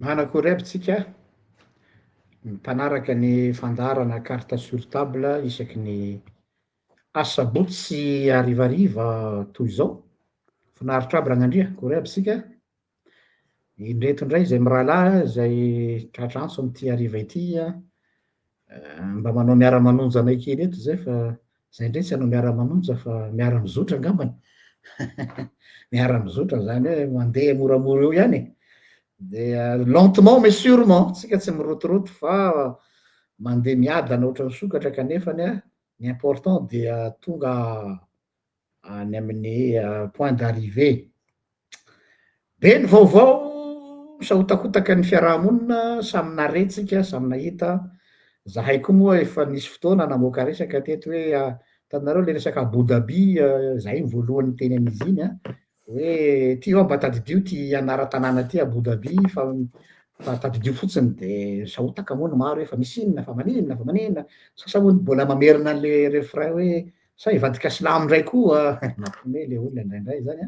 Manakory aby tsika mpanaraka ny fandarana carte sur table isaky ny asabotsy sy harivariva toy izao. Finaritra aby ragnandria, akory aby sika. Indreto indray zay mirahalahy zay tratra antso am'ty hariva ity mba manao miara-manonja anay kely eto zay fa zay ndray tsy hanao miara-manonja fa miara-mizotra angambany. Miara-mizotra zany hoe mandeha moramora eo ihany e. De lentement mais sûrement, tsika tsy mirotoroto fa mandeha miadana ohatran'ny sokatra kanefany ny important dia tonga any amin'ny point d'arrivée. Be ny vaovao misahotakotaky ny fiarahamonina, samy nare tsika, samy nahita. Zahay koa moa efa nisy fotoana namoaka resaka teto hoe hitanareo le resaka Abu Dhabi, zahay voalohany teny an'izy iny hoe ty ao mba tadidio ty anara-tanàna ty Abu Dhabi fa tadidio fotsiny de sahotaka moa ny maro hoe fa misy inona fa maninona sasa hono mbola mamerina an'le refrain hoe sa hivadika silamo ndray koa mampiomehy le olona indraindray zany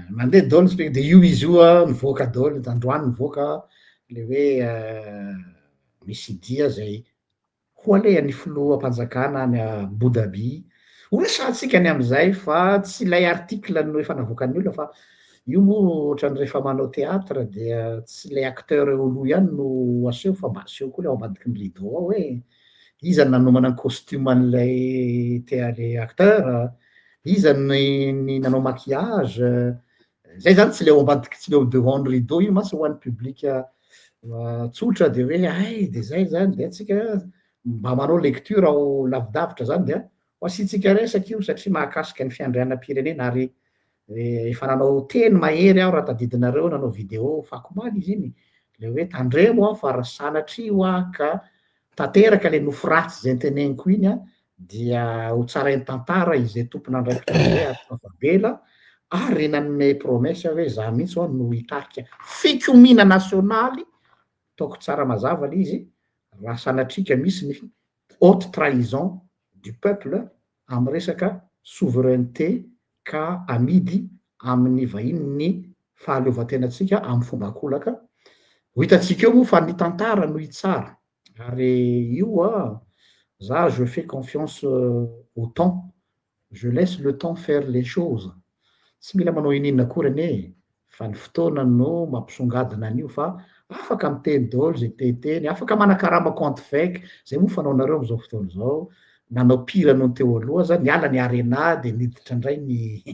mandeha daholo spek de io izy io nivoaka daholo androany nivoaka le hoe misy dia zay ho alehan'ny filoham-panjakana any Abu Dhabi. Horesatsika ny am'izay fa tsy ilay article no efa navoakan'ny olona fa io moa ohatran'ny rehefa manao teatra dia tsy le acteur olo ihany no aseho fa mba aseho koa le ao ambadiky ny rideau ao hoe iza ny nanomana ny costume an'lay le acteur, iza ny nanao maquillage, zay zany tsy le ao ambadiky tsy le au devant ny rideau io mantsy ho an'ny public tsotra de hoe ay de zay zany de atsika mba manao lecture ao lavidavitra zany de ho asiantsika resaky io satria mahakasika ny fiandrianam-pirenena ary efa nanao teny mahery aho raha tadidinareo nanao video fako maly izy iny le hoe tandremo aho fa sanatria hoaho ka tanteraka le nofo ratsy zay teneniko iny dia ho tsarain'ny tantara izay tompon'andraikitra zay Arafabela ary nanome promesse hoe za mihitsy aho no hitarika fikomina nasionaly taoko tsara mazava le izy raha sanatrika misy ny haute trahison du peuple amy resaka souveraineté ka amidy amin'ny vahiny ny fahaleovantenatsika amy fomba kolaka. Ho hitatsika eo moa fa ny tantara no hitsara ary io za je fais confiance au temps, je laisse le temps faire les choses. Tsy mila manao ininona akory anie fa ny fotoana no mampisongadina an'io fa afaka miteny daholo zay teteny, afaka manakarama compte fake zay moa fanaonareo am'izao fotoana zao, nanao pire noho ny teo aloha aza niala ny arena de niditra indray ny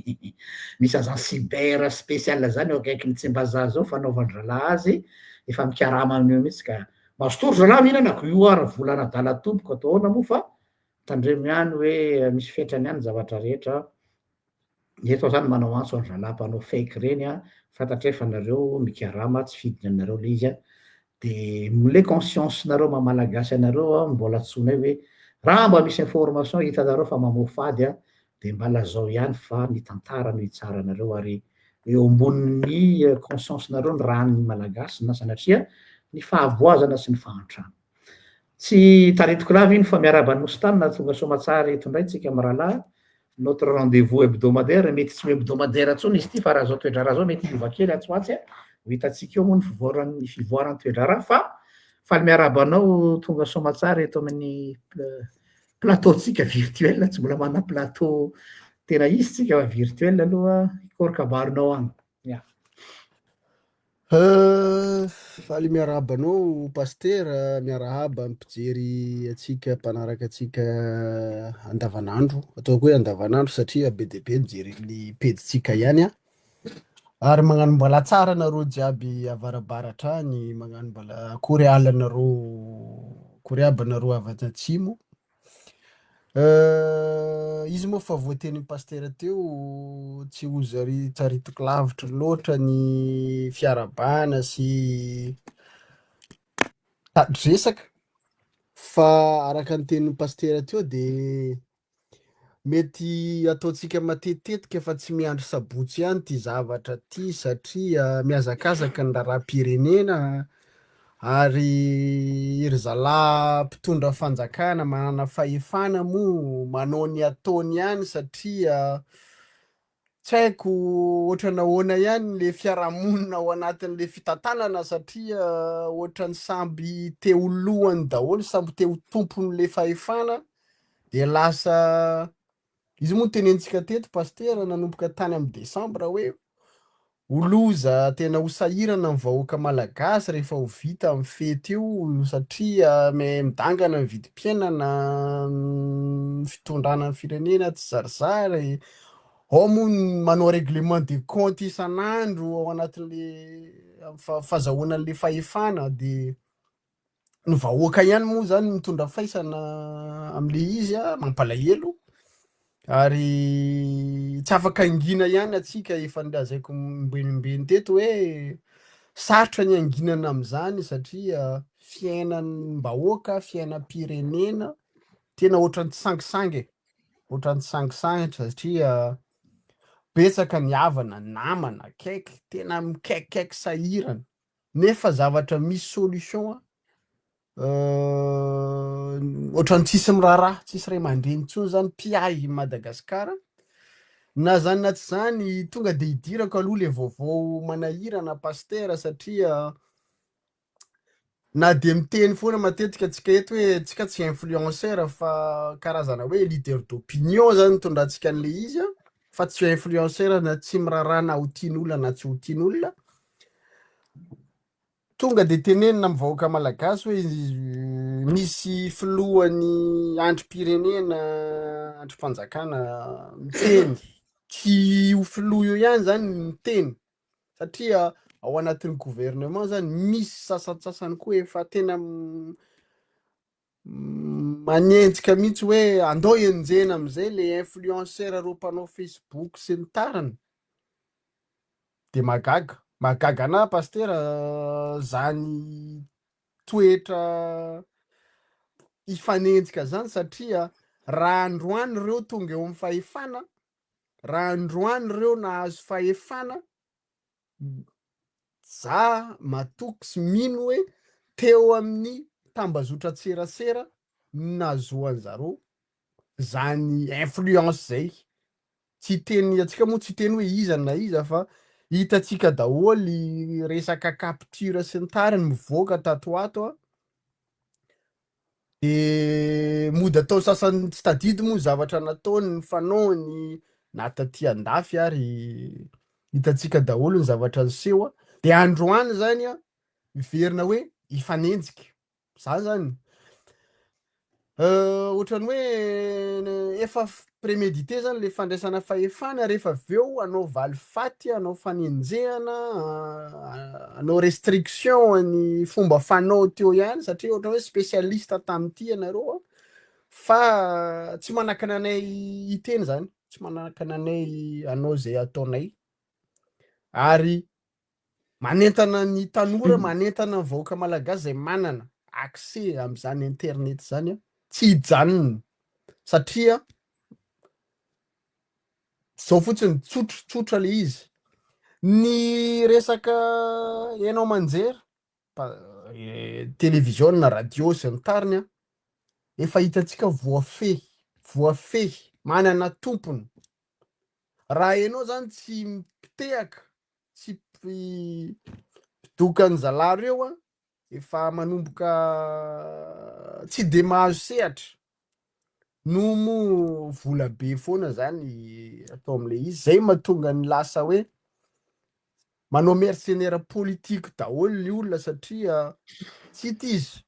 misy agent cyber spécial zany eo akaikiny Tsimbazaza zao fanaovan-dralahy azy efa mikarama am'io mihitsy ka mazotory zalahy mihinana ko io ara volana adala tompoko atao ahoana moa fa tandremo ihany hoe misy fetrany ihany zavatra rehetra. Eto zany manao antso any zalahy mpanao fake reny fantatra hoe fa nareo mikarama tsy fidiny anareo le izy de le conscience nareo maha-malagasy anareo mbola antsonay hoe raha mba misy information hitanareo fa mamoa fady de mba lazao ihany fa ny tantara no hitsara anareo ary eo ambonin'ny conscience nareo ny rahan'ny malagasy na sanatria ny fahavoazana sy ny fahantrana. Tsy taritiko lava iny fa miaraba nosy tany na tonga soamatsara eto indray tsika amy rahalahy notre rendez-vous hebdomadaire mety tsy hebdomadaire intsony izy ty fa raha zao toedrara zao mety hiova kely atsoatsy ho hitatsika eo moa ny fivoaran'ny toedrara fa faly miaraba anao tonga soamatsara eto amin'ny plateau tsika virtuel tsy mbola mana plateau tena izy tsika fa virtuel aloha ikôry kabaronao agny. Faly miarahaba anao pasteur, miarahaba ampijery atsika mpanaraka atsika andavanandro, ataoko hoe andavanandro satria be dia be mijery ny pedintsika ihany a. Ary magnano mbola tsara anareo jiaby avarabaratra any, magnano mbola akory aby anareo avy aty atsimo. Izy moa fa voatenin'ny pasteur teo tsy ho tsaritiko lavitra loatra ny fiarabana sy resaka fa araka ny tenin'ny pasteur teo de mety ataontsika matetitetika fa tsy miandry sabotsy ihany ty zavatra ty satria mihazakazaka ny raharaham-pirenena ary ry zalahy mpitondra fanjakana manana fahefana moa manao ny ataony ihany satria tsy haiko ohatry nahoana ihany le fiarahamonina ao anatin'le fitantanana satria ohatrany samby teo lohany daholo, samby teo tompon'le fahefana de lasa izy moa tenentsika teto pasteur nanomboka tany amin'ny desambra hoe ho loza tena ho sahirana ny vahoaka malagasy rehefa ho vita amin'ny fety io satria midangana ny vidim-piainana, fitondrana ny firenena tsy zarizary. Ao moa ny manao règlement de compte isan'andro ao anatin'le fahazahoanan'le fahefana de ny vahoaka ihany moa zany mitondra faisana am'le izy a mampalahelo ary tsy afaka angina ihany atsika efa nilazaiko mbenimbeny teto hoe sarotra ny anginana am'izany satria fiainan'ny vahoaka, fiainam-pirenena tena ohatran'ny tsangisangy ohatran'ny tsangisangy satria betsaka ny havana, namana, akaiky, tena mikaikikaiky sahirana nefa zavatra misy solution ohatran'ny tsisy miraharaha, tsisy ray aman-dreny intsony zany mpiahy Madagasikara. Na zany na tsy zany tonga de hidirako aloha le vaovao manahirana pasteur satria na de miteny foana matetika antsika eto hoe tsika tsy influenceur fa karazana hoe leader d'opinion zany tondratsika an'le izy a fa tsy influenceur na tsy miraharaha na ho tian'olona na tsy ho tian'olona. Tonga de tenenina amin'ny vahoaka malagasy hoe misy filohan'ny androm-pirenena, androm-panjakana miteny tsy ho filoha io ihany zany miteny satria ao anatin'ny gouvernement zany misy sasantsasany koa efa tena manenjika mihitsy hoe andao enjena am'izay le influenceur reo mpanao Facebook sy ny tariny de magaga anahy pasteur zany toetra hifanenjika zany satria raha androany reo tonga eo amin'ny fahefana, raha androany reo nahazo fahefana, za matoky sy mino hoe teo amin'ny tambazotra tserasera nahazoany zareo zany influence zay. Tsy teny atsika moa tsy teny hoe iza na iza fa hitatsika daholy resaka capture sy ny tariny mivoaka tato ato a de mody atao sasany tsy tadidy moa zavatra nataony ny fanaony na taty andafy ary hitatsika daholo ny zavatra niseho a de androany zany a miverina hoe hifanenjika za zany ohatrany hoe efa prémédité zany le fandraisana fahefana rehefa aveo anao valifaty, anao fanenjehana, anao restriction ny fomba fanao teo ihany satria ohatra hoe spécialiste tam'ty ianareo a fa tsy manakana anay hiteny zany, tsy manakana anay anao zay ataonay ary manentana ny tanora, manentana ny vahoaka malagasy zay manana accès am'izany internet zany a tsy hijanona satria zao fotsiny tsotra le izy ny resaka hainao manjery television na radio sy ny tariny a efa hitatsika voafehy manana tompony raha hainao zany tsy mpitehaka tsy mpidoka ny zalahy reo a efa manomboka tsy de mahazo sehatra no mo vola be foana zany atao am'le izy zay mahatonga ny lasa hoe manao mercenaire politique daholo ny olona satria tsy tizy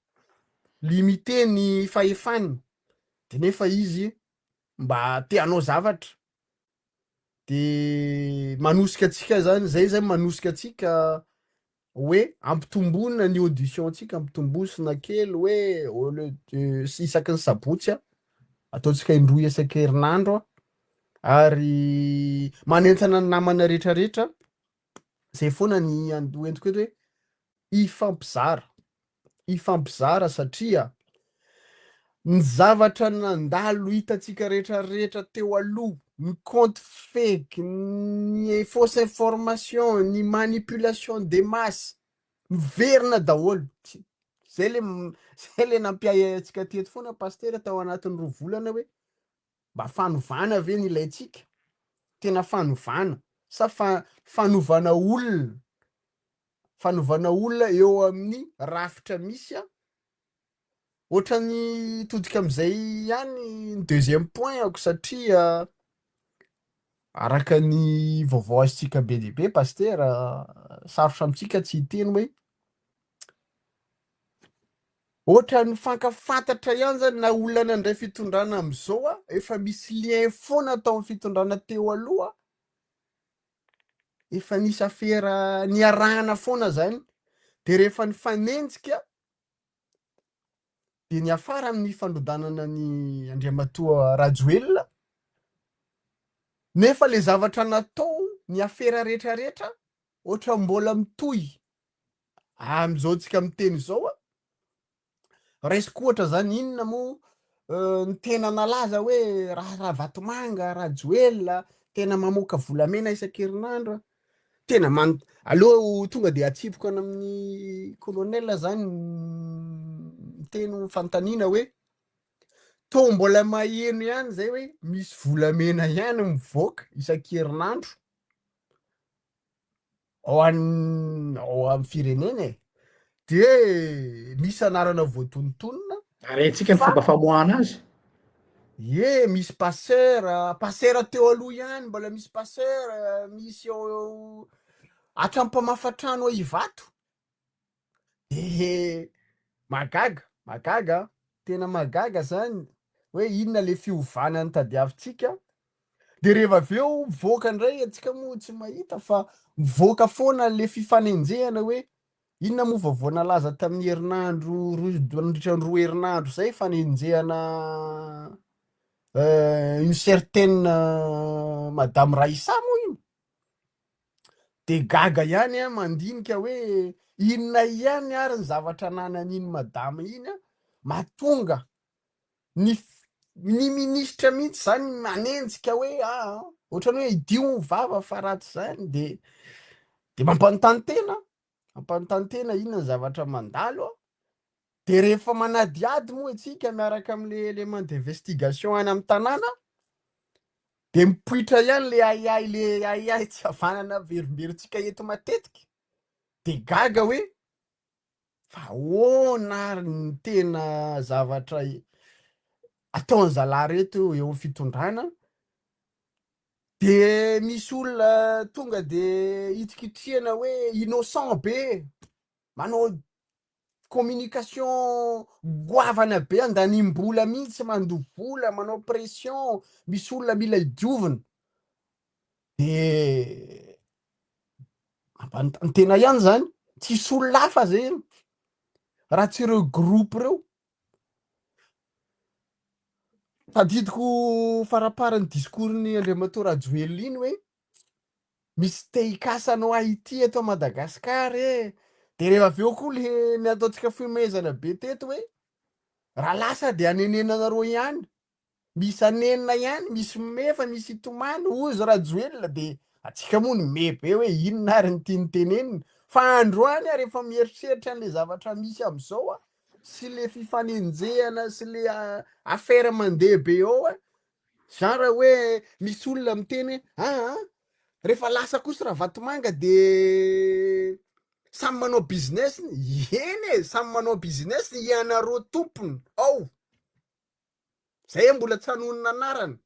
limité ny fahefaniny de nefa izy mba te hanao zavatra de manosika atsika zany zay manosika atsika hoe ampitomboina ny audition antsika ampitombosina kely hoe au lieu de isaky ny sabotsy ataontsika indroy isan-kerinandro ary manentana ny namana rehetrarehetra zay foana ny entiko eto hoe ifampizara satria ny zavatra nandalo hitatsika rehetrarehetra teo aloha ny compte fake ny fausse information ny manipulation de masse miverina daholo zay le nampiay atsika teto foana paster tao anatin'ny 2 volana hoe mba fanovana ve ny ilayntsika tena fanovana sa fanovana olona eo amin'ny rafitra misy ohatra ny todika am'izay ihany ny 2e point ako satria araka ny vaovao azontsika be dehibe paster sarotra amitsika tsy hiteny hoe ohatra ny fankafantatra ihany zany na olona nandray fitondrana am'izao efa misy lien foana tao amin'ny fitondrana teo aloha efa nisy afera niarahana foana zany de rehefa nifanenjika de ny afara amin'ny fandodanana ny Andriamatoa Rajoelina nefa le zavatra natao ny afera rehetrarehetra ohatra mbola mitohy am'izao tsika miteny zao resiko ohatra zany inona mo ny tena nalaza hoe raha vatomanga Rajoelina tena mamoaka volamena isan-kerinandro tena aloha tonga de atsipoko any amin'ny colonel zany teny fantaniana hoe to mbola maheno ihany zay hoe misy volamena ihany mivoaka isan-kerinandro ao amin'ny firenena de misy anarana voatonontonona ary antsika ny fomba famoahana azy misy passer teo aloha ihany mbola misy passer misy eo atrampamafatrano Ivato de magaga tena magaga zany hoe inona le fiovanany tadiavintsika de rehefa aveo voaka indray atsika moa tsy mahita fa mivoaka foana le fifanenjehana hoe inona moa vaovao nalaza tamin'ny herinandro nandritra ny 2 herinandro zay fanenjehana une certaine madame Raissa moa iny de gaga ihany mandinika hoe inona ihany ary ny zavatra nanan'iny madame iny mahatonga ny ministra mihitsy zany manenjika hoe ohatrany hoe idio vava fa ratsy zany de mampanontany tena inona ny zavatra mandalo de rehefa manadiady moa atsika miaraka am'le élément d'investigation any amin'ny tanàna de mipoitra ihany le ai tsy havanana verimberitsika eto matetiky de gaga hoe fa ahoana ary ny tena zavatra ataon'ny zalahy reto eo amin'ny fitondrana de misy olona tonga de hitsikitrihana hoe innocent be manao communication goavana be andanimbola mihitsy mandovola manao pression misy olona mila idiovina de mampanontany tena ihany zany tsisy olona hafa zay raha tsy ireo groupe reo tadidiko faraparany discours-ny Andriamatoa Rajoelina iny hoe misy te hikasanao Haïti eto Madagasikara de rehefa aveo koa le ny ataontsika fiomezana be teto hoe raha lasa de anenenanareo ihany misy anenina ihany misy mefa misy itomany ozy Rajoelina de atsika moa ny mebe hoe inona ary ny tiany tenenina fa androany rehefa mieritreritra an'le zavatra misy am'izao sy le fifanenjehana sy le affaire mandeha be ao genre hoe misy olona miteny rehefa lasa kosa raha vatomanga de samy manao business eny samy manao business ianareo tompony ao zay mbola tsy hanonona anarany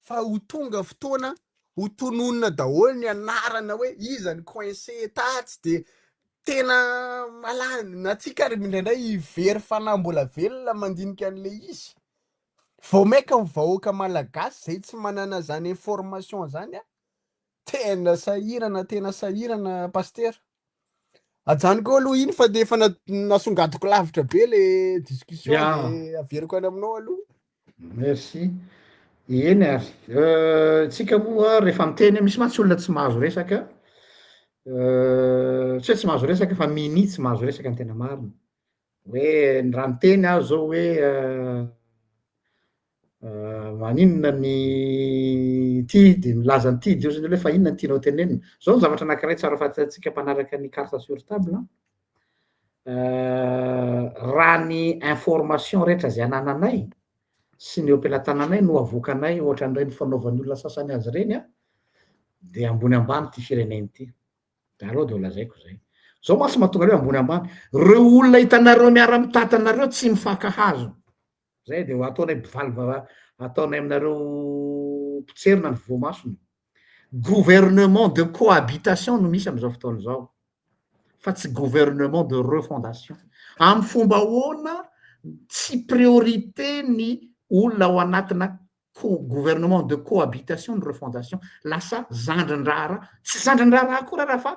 fa ho tonga fotoana ho tononona daholo ny anarana hoe iza ny coincé tatsy de tena malany atsika ary indraindray ivery fanahy mbola velona mandinika an'le izy vao maika ny vahoaka malagasy zay tsy manana zany information zany a tena sahirana paster ajany koa aloha iny fa de efa nasongadiko lavitra be le discussion de averiko any aminao aloha merci eny ary tsika moa rehefa miteny misy mantsy olona tsy mahazo resaka tsy hoe tsy mahazo resaka fa mini tsy mahazo resaka ny tena marina hoe ny raha miteny aho zao hoe maninona ny ty de milaza ny ty de io zany hoe fa inona ny tianao tenenina zao ny zavatra anankiray tsara fatatsika mpanaraka ny carte sur table raha ny information rehetra zay anananay sy ny opelan-tananay no avoakanay ohatra n'ireny fanaovan'ny olona sasany azy reny a de ambony ambany ty fireneny ty de aleo de lazaiko zay zao mantsy mahatonga reo ambony ambany reo olona hitanareo miara-mitatanareo tsy mifankahazo zay de ataonay mpivaly ataonay aminareo mpitserina ny voamasony gouvernement de cohabitation no misy am'izao fotoana zao fa tsy gouvernement de refondation amy fomba ahoana tsy priorité ny olona ao anatina gouvernement de cohabitation ny refondation lasa zandrin-drara tsy zandrin-drara koa raha fa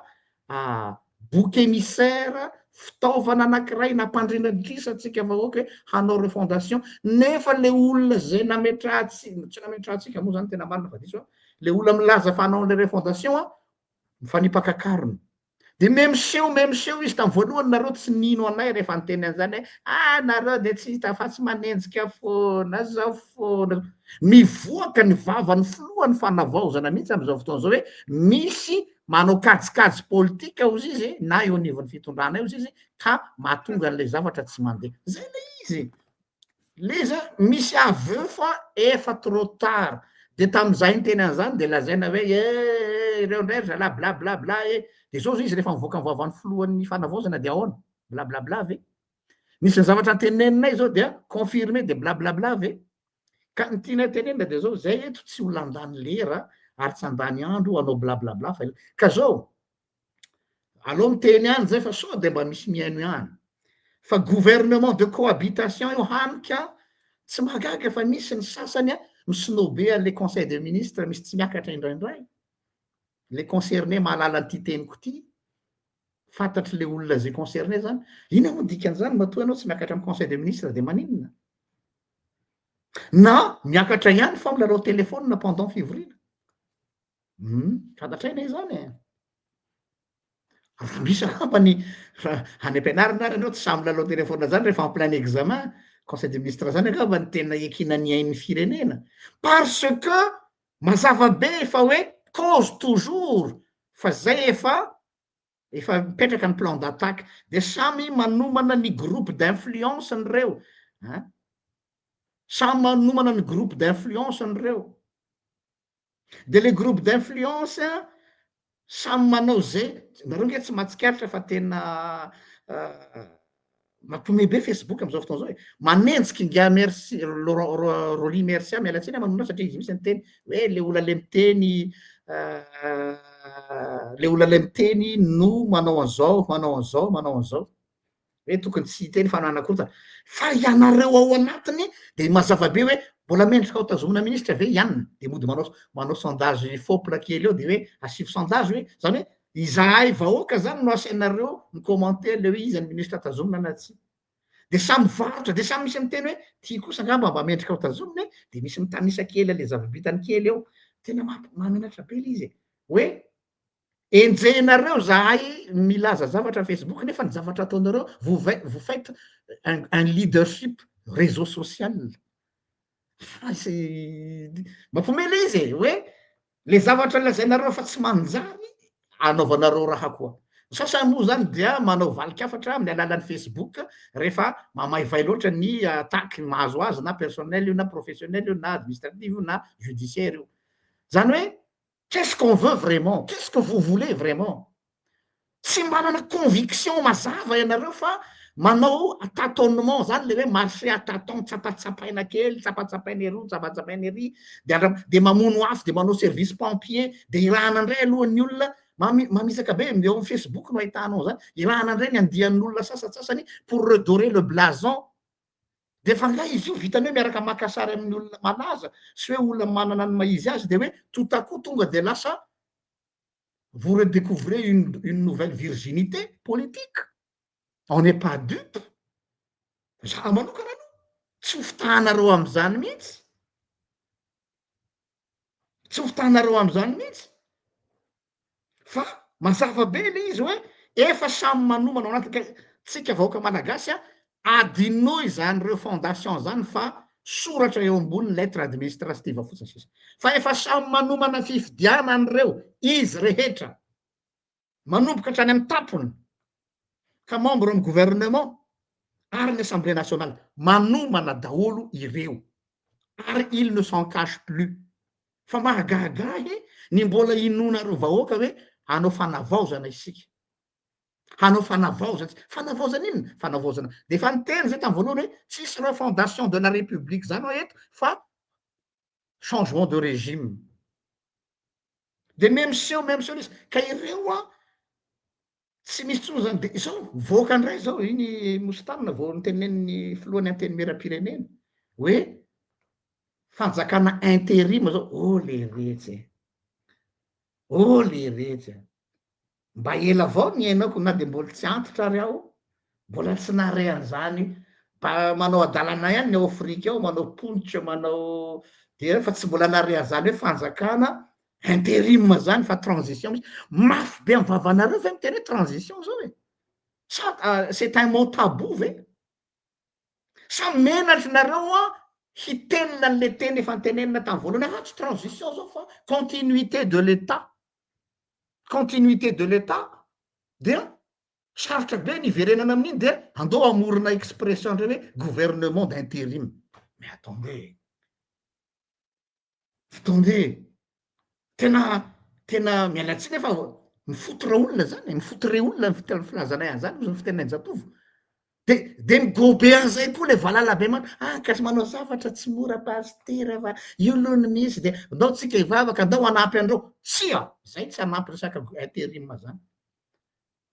bouc émissaire fitaovana anankiray nampandrina drisatsika vahoaka hoe hanao refondation nefa le olona zay nametrahatsy tsy nametrahatsika moa zany tena marina fa diso le olona milaza fa hanao le refondation a mifanipakakarony de meme seo izy tamy voalohany nareo tsy nino anay rehefa nyteny an'izany hoe nareo de tsy hita fa tsy manenjika foana zao foana mivoaka ny vavany filohany fanavaozana mihitsy am'izao fotoana zao hoe misy manao kajikajy politika ozy izy na eo anivon'ny fitondrana io izy ka mahatonga an'le zavatra tsy mandeha zay le izy le izy misy aveo fa efa trop tard de tam'izay ny teny an'izany de lazaina hoe ireo ndray ry zalahy blablabla de zao izy rehefa mivoaka ny vavany filohan'ny fanavaozana de ahoana blablabla ve misy ny zavatra teneninay zao dia confirmé de blablabla ve ka ny tianay tenenina de zao zay eto tsy holandany lera ary tsy andany andro anao blablabla fa ka zao aloha miteny any zay fa sao de mba misy miaino ihany fa gouvernement de cohabitation io hanika tsy mahagaga fa misy ny sasany a misinobe an'le conseil des ministres misy tsy miakatra indraindray le concerné mahalala ny ty teniko ty fantatry le olona zay concerné zany ina moa dikan'izany matoa anao tsy miakatra amy conseil des ministres de maninona na miakatra ihany fa milalao telefônina pendant fivorina fantatraina izany raha misy angambany any am-pianarana ary anao tsy samy milalao telefônina zany rehefa en plein examen conseil des ministres zany angambany tena ekina ny ain'ny firenena parce que mazava be fa hoe cause toujours fa zay efa mipetraka ny plan d'attaque de samy manomana ny groupe d'influence nyreo samy manomana ny groupe d'influence nyreo de le groupe d'influence samy manao zay nareo nge tsy mahatsikaritra fa tena mampiomehy be Facebook am'izao fotoana zao manenjiky nga merci Roly merci mialatsiny manona satria izy misy ny teny hoe le olona le miteny le olona le miteny no manao an'izao hoe tokony tsy teny fananakorota fa ianareo ao anatiny de mazava be hoe mbola mendrika ao tazomina ministra ve ianina de mody manao sondage fopla kely eo de hoe asivy sondage hoe zany hoe izahay vahoaka zany no asainareo ny commenter le hoe izany ministra tazomina na tsy de samy varotra de samy misy miteny hoe ty kosa angamba mba mendrika ao tazomina de misy mitanisa kely le zava-bitany kely eo tena mamenatra be izy hoe enjehinareo zahay milaza zavatra Facebook nefa ny zavatra ataonareo vous faites un leadership réseau social mampomely izy hoe le zavatra lazainareo fa tsy manjary anaovanareo raha koa sasany moa zany dia manao valikafatra amin'ny alalan'ny Facebook rehefa mamaivay loatra ny attaque mahazo azy na personnel io na professionnel io na administrative io na judiciaire io zany hoe qu'est-ce qu'on veut vraiment qu'est-ce que vous voulez vraiment tsy manana conviction mazava ianareo fa manao tâtonnement zany le hoe marché tâton tsapatsapaina kely tsapatsapaina eroa tsapatsapaina ery de mamono afo de manao service pompier de irahana indray alohan'ny olona mamisaka be eo amin'ny Facebook no ahitanao zany irahana indray ny andian'olona sasatsasany pour redorer le blason de fa nga izy io vitany hoe miaraka makasary amin'ny olona malaza sy hoe olona manana ny maizy azy de hoe tout à coup tonga de lasa vous redécouvrez une nouvelle virginité politique. On n'est pas dupe. Zaho manokana aloha tsy ho fitahanareo am'izany mihitsy. Tsy ho fitahanareo am'izany mihitsy. Fa mazava be le izy hoe efa samy manomana ao anaty tsika vahoaka malagasy adinoy zany reo fondation zany fa soratra eo ambony lettre administrative fotsiny sisa. Fa efa samy manomana fifidianan'ireo izy rehetra manomboka hatrany amin'ny tampony ka membre amin'ny gouvernement ary ny assemblée nationale manomana daholo ireo ary il ne s'en cache plus fa mahagahagahy ny mbola inonareo vahoaka hoe hanao fanavaozana isika hanao fanavaozana inona fanavaozana de fa niteny zay tamin'ny voalohany hoe tsisy reo fondation de la république zany hoe eto fa changement de régime de même sio izy ka ireo tsy misy tsony zany de izao voaka andray zao iny Moustana vao nitenen'ny filohan'ny anteny miram-pirenena hoe fanjakana intérim zao le retsy mba ela avao ny ainako na de mbola tsy antitra ary aho mbola tsy nare an'izany manao adalana ihany ny ao Afrika ao manao ponitra manao de fa tsy mbola nare an'izany hoe fanjakana intérim zany fa transition misy mafy be am'vavanareo ve miteny hoe transition zao e c'est un mot tabou ve sa menatry nareo hitelina an'le teny efa nitenenina tamin'ny voalohany tsy transition zao fa continuité de l'état dia sarotra be ny iverenana amin'iny dia andao amorona expression ndray hoe gouvernement d'intérim mais attendez tena mialatsiny efa mifotora olona zany mifotore olona ny filazanay an'izany ny fitenenay Jatovo de migobe an'izay koa le valalabe kasy manao zavatra tsy mora pastera fa io aloha ny misy de andao tsika hivavaka andao hanampy andreo zay tsy hanampy resaka intérim zany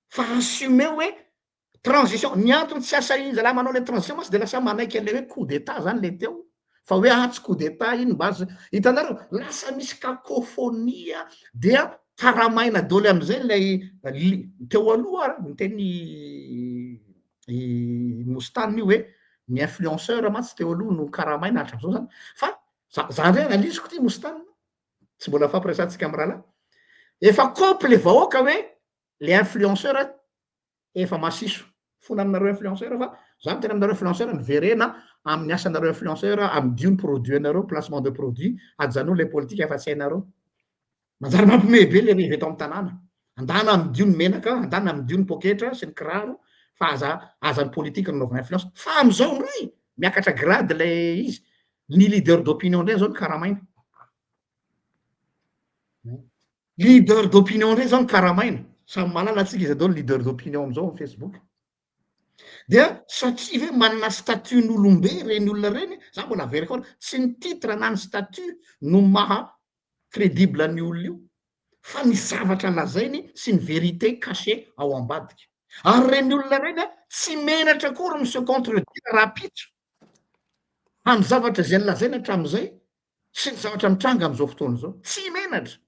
fa assume hoe transition ny antony tsy asa iny zalahy manao le transition masy de lasa manaiky an'le hoe coup d'état zany le teo fa hoe tsy coup d'état iny mba azo hitanareo lasa misy cacophonie dia karamaina daholo am'izay lay teo aloha niteny Moustana io hoe ny influenceur matsy teo aloha no karamaina hatram'izao zany fa zany zay analiziko ty Moustana tsy mbola fampiresantsika amy rahalahy efa copy le vahoaka hoe le influenceur efa masiso fona aminareo influenceur fa za miteny aminareo influenceur niverena amin'ny asanareo influenceur amidio ny produit anareo placement de produit ajanoa le politique efa tsy hainareo manjary mampime be le rive eto amin'ny tanàna andana amidio ny menaka andana amidio ny poketra sy ny kiraro fa azany politique nanaovana influence fa am'izao ndray miakatra grade le izy ny leader d'opinion ndray zao ny karamaina leader d'opinion ndray zao ny karamaina samy malala atsika izy adao leader d'opinion am'izao amin'ny Facebook dia satria hoe manana statut n'olombe reny olona reny za mbola averiko tsy ny titre na ny statut no maha crédible ny olona io fa ny zavatra lazainy sy ny vérité caché ao ambadika ary reny olona reny tsy menatra kory monsieur contredire rapitra amy zavatra zay nylazaina hatram'izay sy ny zavatra mitranga am'izao fotoana zao tsy menatra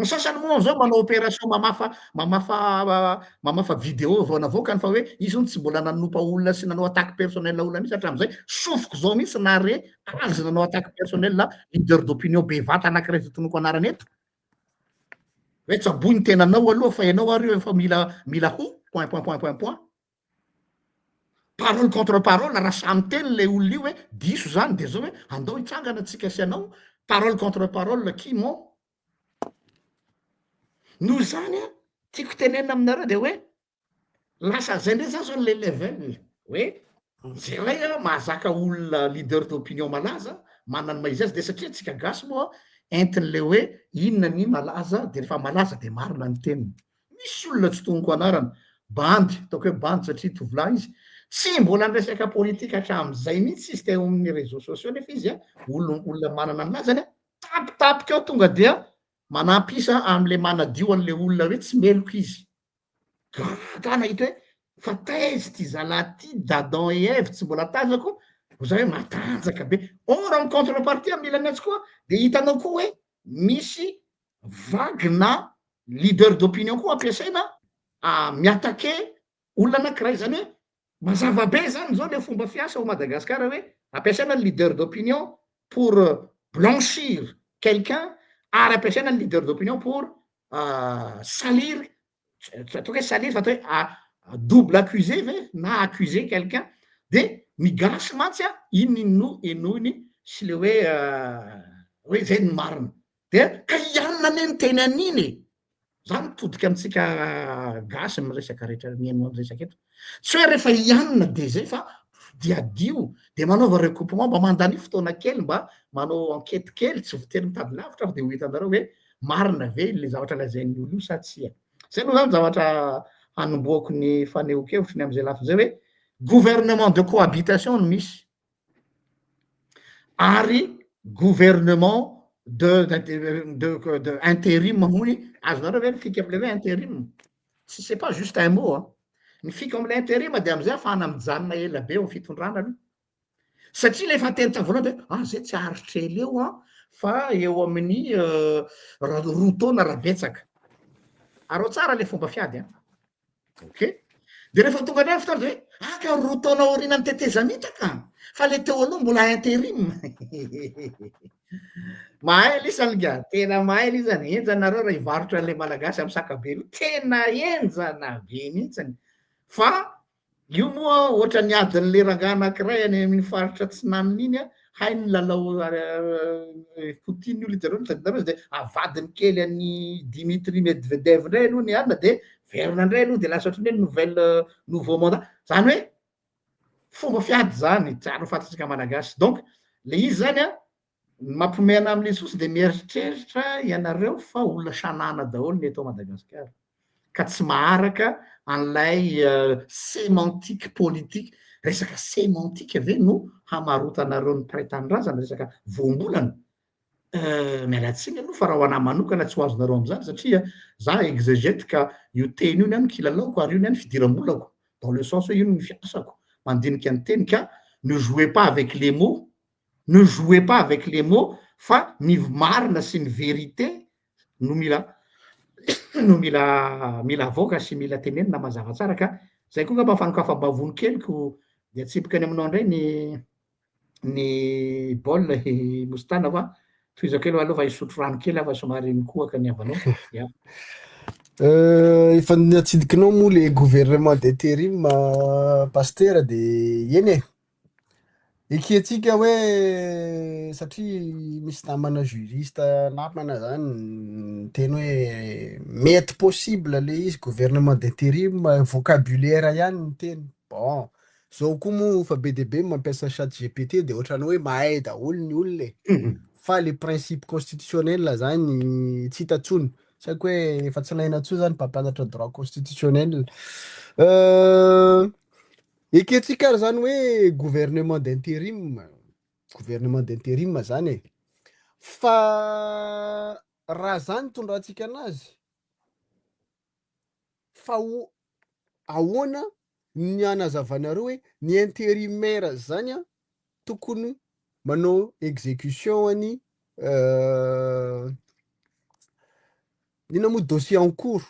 ny sasany moa zao manao opération mamafa vidéo vao navoakany fa hoe izy ony tsy mbola nanompa olona sy nanao attaque personnel olona mihitsy hatram'izay sofiko zao mihitsy nare azy nanao attaque personnel leader d'opinion bevata anankiray vitonoko anarany eto hoe tsaboy ny tenanao aloha fa ianao ary efa mila ho point parole contre parole raha samy teny le olona io hoe diso zany de zao hoe andao hitsangana atsika sy anao parole contre parole qui mon noho zany tiako tenenina aminareo de hoe lasa zay ndray za zao le level hoe zay ray mahazaka olona leader d'opinion malaza manany maizy azy de satria tsika gasy moa entin'le hoe inona ny malaza de rehefa malaza de marina ny teniny misy olona tsy tonoko anarana bandy ataoko hoe bandy satria tovolahy izy sy mbola nresaka politika hatramin'izay mihitsy izy teo amin'ny réseaux sociaux nefa izy a olona manana an'azany a tapitapika ao tonga dia manampisa am'le manadio an'le olona hoe tsy meloko izy gaga nahita hoe fa taizy ty zalahy ty d'Adam et Ève tsy mbola tazako ho zay hoe matanjaka be or en contrepartie amin'ny ilany azy koa de hitanao koa hoe misy vague na leader d'opinion koa ampiasaina miatake olona anankiray zany hoe mazava be zany zao le fomba fiasa ao Madagasikara hoe ampiasaina ny leader d'opinion pour blanchir quelqu'un ary ampiasaina ny leader d'opinion pour salir atao hoe salir fa atao hoe double accusé ve na accuser quelqu'un de migasy mantsy a ino enoiny sy le hoe zay ny marina de ka ianona ne ny teny an'iny zany mitodika amitsika gasy miresaka rehetra miaino amresaka eto tsy hoe rehefa ianona de zay fa diadio de manaova recoupement mba mandany fotoana kely mba manao enquête kely tsy votery mitady lavitra fa de ho hitanareo hoe marina ve le zavatra lazain'ny olo io sa tsia zay aloha zany zavatra hanomboako ny faneho-kevitry ny am'izay lafiny zay hoe gouvernement de cohabitation no misy ary gouvernement de intérim hony azonareo ve mifika am'le hoe intérim si c'est pas juste un mot mifika am'le intérim de am'izay afahana mijanona ela be eo amin'ny fitondrana aloha satria le efa teny tavoalohany de zay tsy aritrely eo fa eo amin'ny roa taona rabetsaka arao tsara le fomba fiady ok de rehefa tonga ndray fotoana de hoe ka roa taona aorianany tetezanitaka fa le teo aloha mbola intérim mahay lisany ga tena mahay lizany enjanareo raha hivarotra an'le malagasy amy sakabelo tena enjana be mihitsiny fa io moa ohatra ny adin'le rangaha anankiray any amin'ny faritra tsinaniny iny hainy lalao potiny olo ijareo mitadinareo de avadiny kely an'ny Dimitri Medvedev ndray aloha ny alina de verina ndray aloha de lasa ohatrany hoe nouvelle nouveau mandat zany hoe fomba fiady zany tsara fantatsika malagasy donc le izy zany mampiomeana am'le sosy de mieritreritra ianareo fa olona sanana daholo ny eto Madagasikara ka tsy maharaka an'lay sémantique politique resaka sémantique ave no hamarotanareo ny paitanindrazana resaka voambolana mialatsiny aloha fa raha ho anahy manokana tsy ho azonareo am'zany satria za exégète ka io teny io ny any kilalaoko ary io ny any fidiram-bolako dans le sens hoe io ny fiasako mandinika ny teny ka ne jouez pas avec les mots ne jouez pas avec les mots fa ny marina sy ny vérité no mila avoaka sy mila tenenina mazava tsara ka zay koa ngamba fanokafam-bavony keliko de atsipika any aminao ndray ny baolina mositana fa toizako elo aloha fa hisotro rano kely afa somary mikohaka ny avanao efa natsidikinao moa le gouvernement d'intérim pasteur de eny ekentsika hoe satria misy namana juriste namana zany teny hoe mety possible le izy gouvernement d'intérim vocabulaire ihany ny teny bon zao koa moa fa be de be mampiasa chat GPT de ohatrany hoe mahay daholo ny olona fa le principe constitutionnel zany tsy hitatsony tsy haiko hoe efa tsy laina tsoa zany mpampianatra droit constitutionnel ekentsika zany hoe gouvernement d'intérim zany fa raha zany tondratsika anazy fa ahoana ny anazavanareo hoe ny intérimaire zany tokony manao exécution any ina moa dossier en cours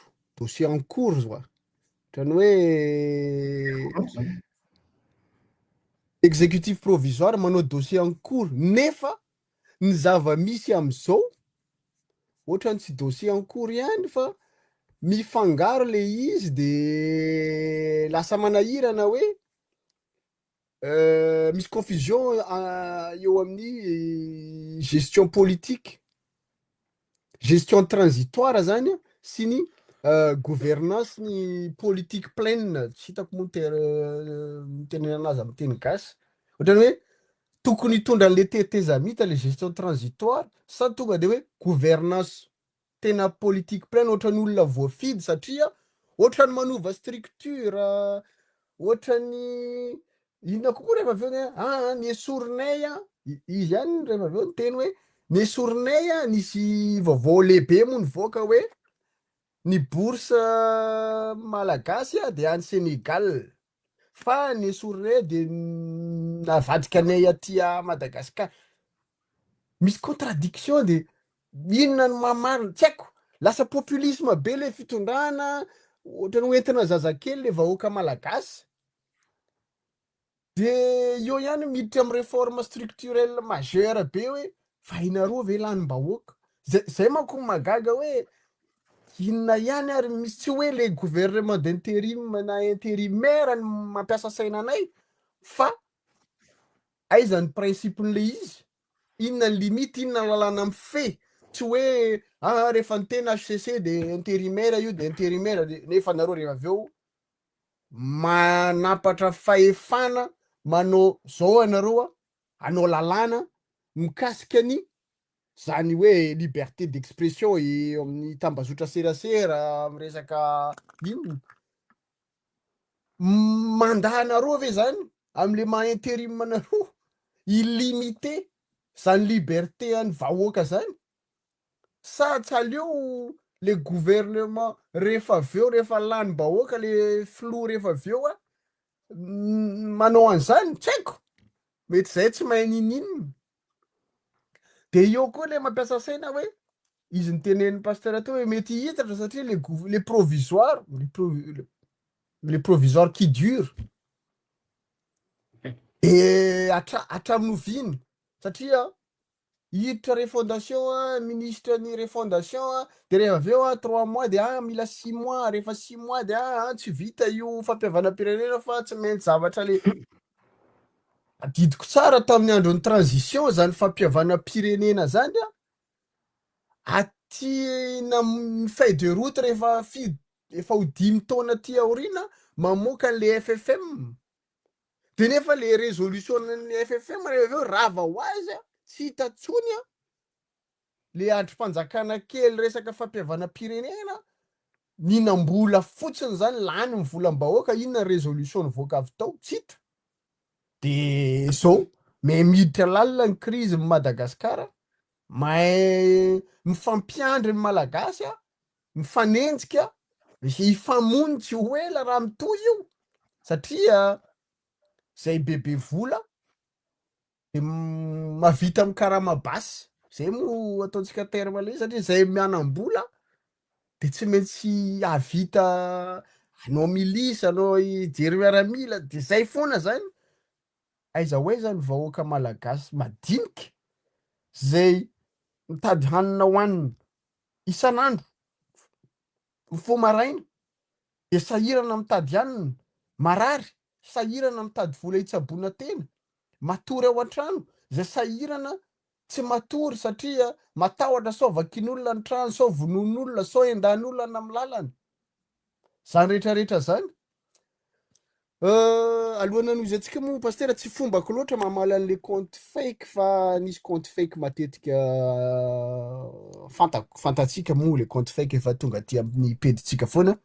zoa ohatrany hoe exécutif provisoire manao dossier en cours nefa ny zava-misy am'izao ohatrany tsy dossier en cours ihany fa mifangaro le izy de lasa manahirana hoe misy confusion eo amin'ny gestion politique gestion transitoire zany sy ny gouvernance ny politique pleine tsy hitako moa mitenena anazy amin'ny teny gasy ohatrany hoe tokony hitondra an'le tetezamita le gestion transitoire sa tonga de hoe gouvernance tena politique pleine ohatrany olona voafidy satria ohatrany manova structure ohatrany inona kokoa rehefa avy eo niesorinay izy ihany rehefa avy eo ny teny hoe niesorinay nisy vaovao lehibe moa nivoaka hoe ny bourse malagasy de any Sénégal fa niesorinay de navadikanay aty Madagasikara. Misy contradiction de inona no mamarina tsy haiko, lasa populisme be le fitondrana ohatrany hoentina zazakely le vahoaka malagasy. De io ihany miditra amy réforme structurelle majeure be hoe vahinareo ve lanim-bahoaka zay manko magaga hoe inona ihany ary misy tsy hoe le gouvernement d'intérim na intérimaire ny mampiasa sainanay fa aiza ny principen'le izy, inona ny limite, inona ny lalàna amy fe, tsy hoe rehefa ny tena HCC de intérimaire io de intérimaire nefa nareo rehefa avy eo manapatra fahefana manao zao anareo anao lalàna mikasika ny zany hoe liberté d'expression amin'ny tambazotra serasera amy resaka inona mandahanareo ve zany am'le maha intérim anareo illimité zany liberté any vahoaka zany, sa tsy aleo le gouvernement rehefa avy eo rehefa lanim-bahoaka le flou rehefa avy eo manao an'izany tsy haiko, mety zay tsy mahay ninina. De eo koa le mampiasa saina hoe izy nytenen'ny pasteur teo hoe mety hitatra satria le provisoire le provisoire qui dure hatramin'ny oviny satria hiditra refondation ministre ny refondation de rehefa avy eo 3 mois de mila 6 mois rehefa 6 mois de tsy vita io fampiavana-pirenena fa tsy maintsy zavatra le adidiko tsara tamin'ny andron'ny transition zany fampiavana-pirenena zany aty na feuille de route rehefa efa ho 5 taona ty aorina mamoaka le FFM de nefa le résolution ny FFM rehefa avy eo rava ho azy tsy hita tsony le androm-panjakana kely resaka fampiavana-pirenena ninam-bola fotsiny zany lany ny volam-bahoaka, inona résolution nivoaka avy tao tsy hita. De zao may miditra lalina ny crise ny Madagasikara, mahay mifampiandry ny malagasy mifanenjika hifamono tsy ho ela raha mitoy io satria zay bebe vola de mavita amy karamabasy zay mo ataontsika terme le satria zay mianam-bola de tsy maintsy avita anao milisy anao ijery miaramila de zay foana zany. Aiza hoe zany vahoaka malagasy madiniky zay mitady hanina hoanina isan'andro fo maraina de sahirana mitady hanina marary, sahirana mitady vola hitsabona tena, matory ao an-trano zay sahirana tsy matory satria matahotra sao vakin'olona ny trano, sao vonon'olona, sao endan'olona amy lalana zany rehetrarehetra zany. Alohan'ny hanoizatsika moa pasteur tsy fombako loatra mamaly an'le compte fake fa nisy compte fake matetika fantatsika moa le compte fake efa tonga aty amin'ny peditsika foana.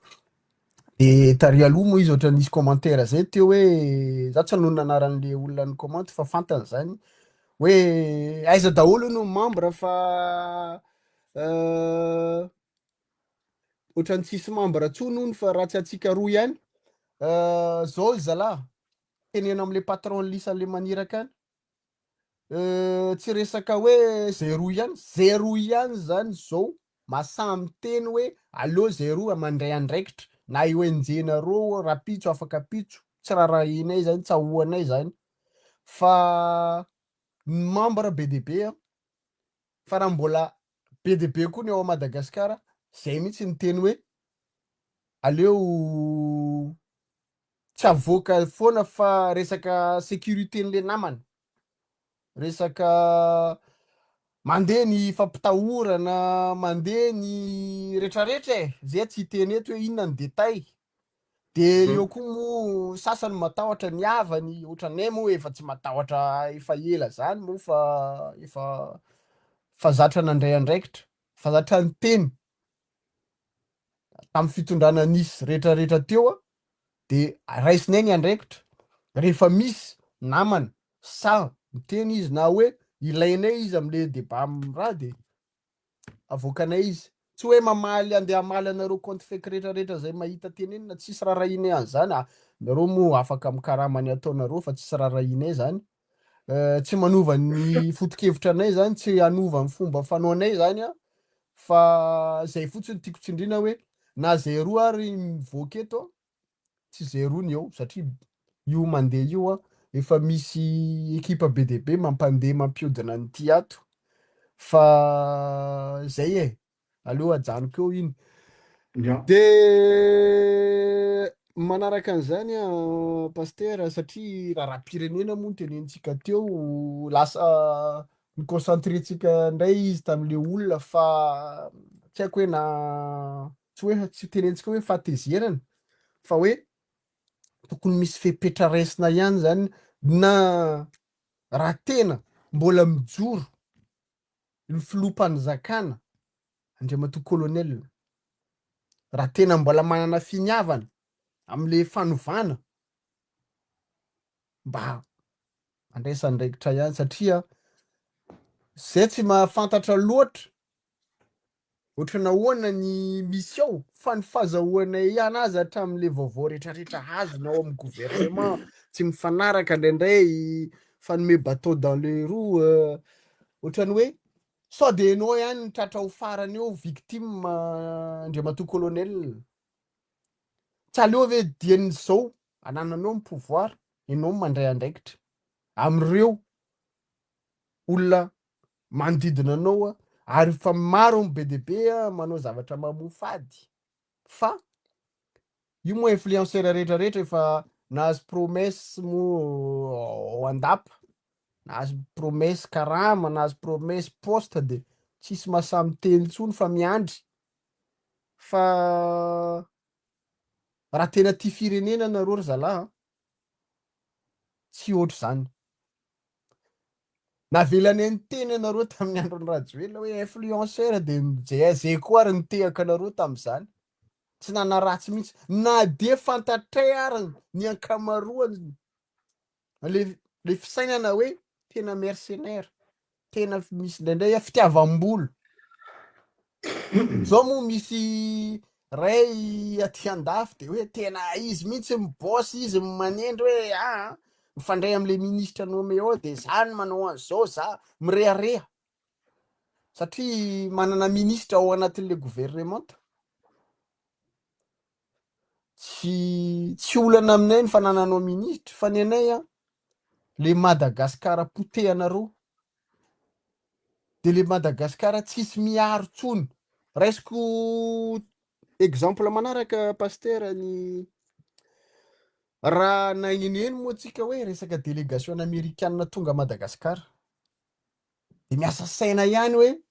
De tary aloha moa izy ohatra nisy commentaire zay teo hoe za tsy hanonona anaran'le olona ny commente fa fantany zany hoe aiza daholo no membre fa ohatrany tsisy membre tsony hono fa ratsy atsika roa ihany. Zao zalahy tenena am'le patron lisan'le maniraka any tsy resaka hoe zay roa ihany zany zao masamy teny hoe aleo zay roa mandray andraikitra na io enjenareo rapitso afaka pitso tsy rarahinay zany tsy ahoanay zany fa membre be deaibe fa raha mbola be deaibe koa ny ao Madagasikara zay mihitsy ny teny hoe aleo tsy avoaka foana fa resaka sécurité n'le namany, resaka mandeha ny fampitahorana, mandeha ny rehetrarehetra zay tsy hiteny eto hoe inona ny détail. De eo koa moa sasany matahotra ny havany ohatranay moa efa tsy matahotra efa ela zany moa fa zatra nandray andraikitra fa zatra ny teny tamy fitondrana nisy rehetrarehetra teo de raisinay ny andraikitra rehefa misy namana sa miteny izy na hoe ilainay izy am'le débat raha de avoakanay izy tsy hoe mamaly andeha hamaly anareo compte fake rehetrarehetra zay mahita tenenina tsisy rarahinay an'zany nareo moa afaka mikaramany ataonareo fa tsisy rarahinay zany tsy manova ny foto-kevitra anay zany tsy anova ny fomba fanaonay zany fa zay fotsiny tiako tsindrina hoe na zay roa ary mivoaka eto tsy zay roa ny eo satria io mandeha io efa misy ekipa be de be mampandeha mampiodina ny ty ato fa zay aleo ajanoko eo iny de manaraka an'izany paster satria raharam-pirenena moa ny tenentsika teo lasa ny-concentrentsika ndray izy tam'le olona fa tsy haiko hoe na tsy hoe tsy tenentsika hoe fahatezerana fa hoe tokony misy fepetra-raisina ihany zany na raha tena mbola mijoro ny filoham-panjakana Andriamatoa Colonel raha tena mbola manana finiavana am'le fanovana mba andraisandraikitra ihany satria zay tsy mahafantatra loatra ohatra nahoana ny misy ao fa ny fahazahoanay ihany azy hatramin'le vaovao rehetrarehetra azonao amin'ny gouvernement tsy mifanaraka indraindray fanome bateau dans les roues ohatrany hoe sao de enao ihany ny tratra ho farany eo victime Andriamatoa Colonel tsy aleo ve dian'izao anananao ny pouvoir enao mandray andraikitra am'ireo olona manodidina anao ary fa maro ny be de be manao zavatra mamofady fa io moa influenceur rehetrarehetra efa nahazo promesse moa ao andapa nahazo promesse karama nahazo promesse poste de tsisy mahasamy teny intsony fa miandry fa raha tena tia firenena nareo ry zalahy tsy ohatry zany navelany ny teny anareo tamin'ny andron'ny Rajoelina hoe influenceur de zay koa ary nitehaka anareo tam'izany tsy nanaratsy mihitsy na de fantatray ary ny ankamaroany le fisainana hoe tena mercenaire tena misy indraindray fitiavam-bolo zao moa misy ray aty andafy de hoe tena izy mihitsy mibosy izy manendry hoe mifandray am'le ministra nome ao de zany manao an'izao za mirehareha satria manana ministra ao anatin'le gouvernement tsy olana aminay ny fanananao ministra fa ny anay le Madagasikara potehanareo de le Madagasikara tsisy miaro tsony raisiko exemple manaraka paster ny raha nagneneny moa tsika hoe resaka délégation américaine tonga Madagasikara de miasa saina ihany hoe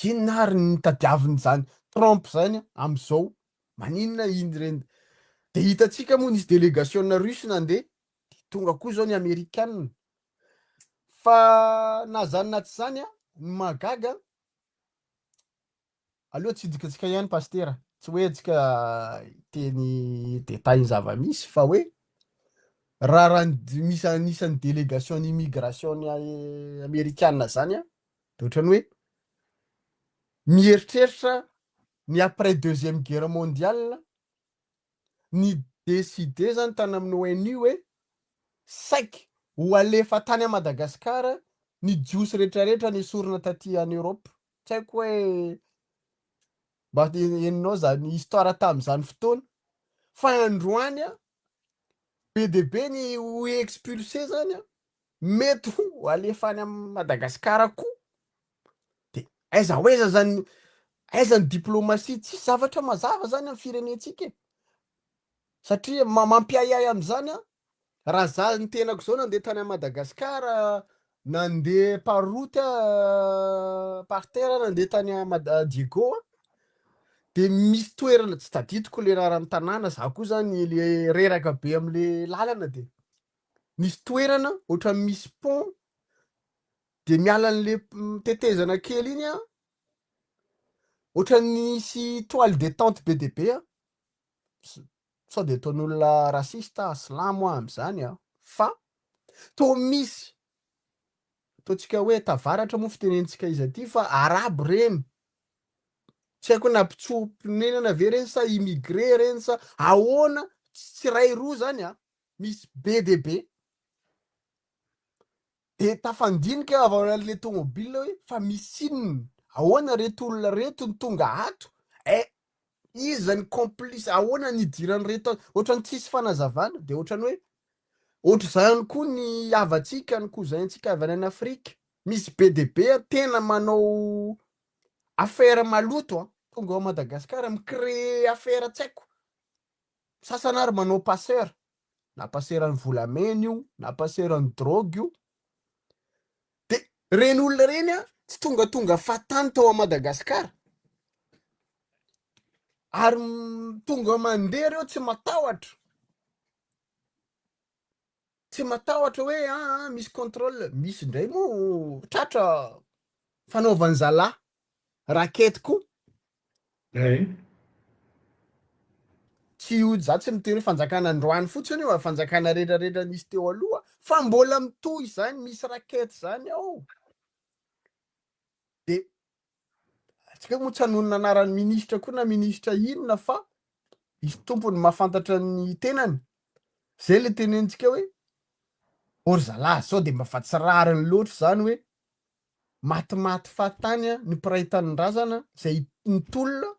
inona ary ny tadiaviny zany Trump zany am'izao maninona iny reny de hitatsika moa nisy délégation russe nandeha de tonga koa zao ny américaine fa na zany na tsy zany ny magaga aleo tsidikatsika ihany paster tsy hoe tsika teny détail zava-misy fa hoe raha misy anisan'ny délégation ny immigration ny américaine zany de ohatrany hoe mieritreritra ny après deuxième guerre mondiale ny décidé zany tany amin'ny ONU hoe saiky ho alefa tany a Madagasikara ny jiosy rehetrarehetra ny sorona taty any Europe tsy haiko hoe mba eninao zany histoire tam'izany fotoana fa androany be de be ny ho expulsé zany mety ho alefa any amin'ny Madagasikara koa de aiza hoaiza zany aiza ny diplomatie tsy zavatra mazava zany amin'ny firenentsika satria mampiahiahy am'izany raha za ny tenako zao nandeha tany a Madagasikara nandeha par route par terre nandeha tany a Diego de misy toerana tsy tadidiko le raha ny tanàna za koa zany le reraka be am'le lalana de misy toerana ohatra misy pont de miala an'le tetezana kely iny ohatra nisy toile détente be de be sao de ataon'olona rasista silamo am'zany fa to misy ataontsika hoe tavaratra moa fitenentsika izy aty fa arabo reny tsy haiko na mpitsomponenana ave reny sa immigré reny sa ahoana tsy ray roa zany misy be de be de tafandinika avy ao an'le tômôbila hoe fa misy inona ahoana reto olona reto ny tonga ato izy zany complice ahoana nidirany reto ohatrany tsisy fanazavana de ohatrany hoe ohatr' zany koa ny havatsika ny couzintsika avy any any Afrika misy be de be tena manao affaire maloto tonga ao Madagasikara micréer affaire tsy haiko sasany ary manao passeur na passeurany volamena io na passeurany drogue io de reny olona reny tsy tonga fatany tao a Madagasikara ary tonga mandeha reo tsy matahotra hoe misy contrôle misy ndray mo tratra fanaovany zalahy rakety koa tsy io za tsy miteny hoe fanjakana androany fotsiny io fanjakana rehetrarehetra nisy teo aloha fa mbola mitohy zany misy rakety zany ao de atsika moa tsy hanonona anaran'ny minisitra koa na minisitra inona fa izy tompony mahafantatra ny tenany zay le tenentsika hoe ory zalahy sao de mba fa tsy rariny loatra zany hoe matimaty fahatany ny mpiray tanin-drazana zay nitolona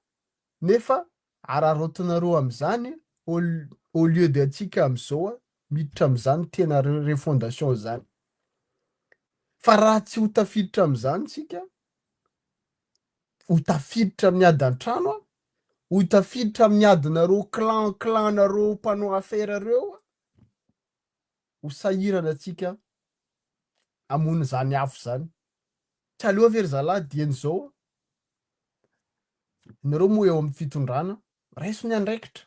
nefa ararotinareo am'zany au lieu de atsika am'zao miditra am'zany tena refondation zany fa raha tsy ho tafiditra am'zany tsika ho tafiditra miady an-trano ho tafiditra miadinareo clanareo mpanao affaire reo ho sahirana atsika amony zany afo zany tsy aleoa very zalahy diany zao nareo moa eo amin'ny fitondrana raiso ny andraikitra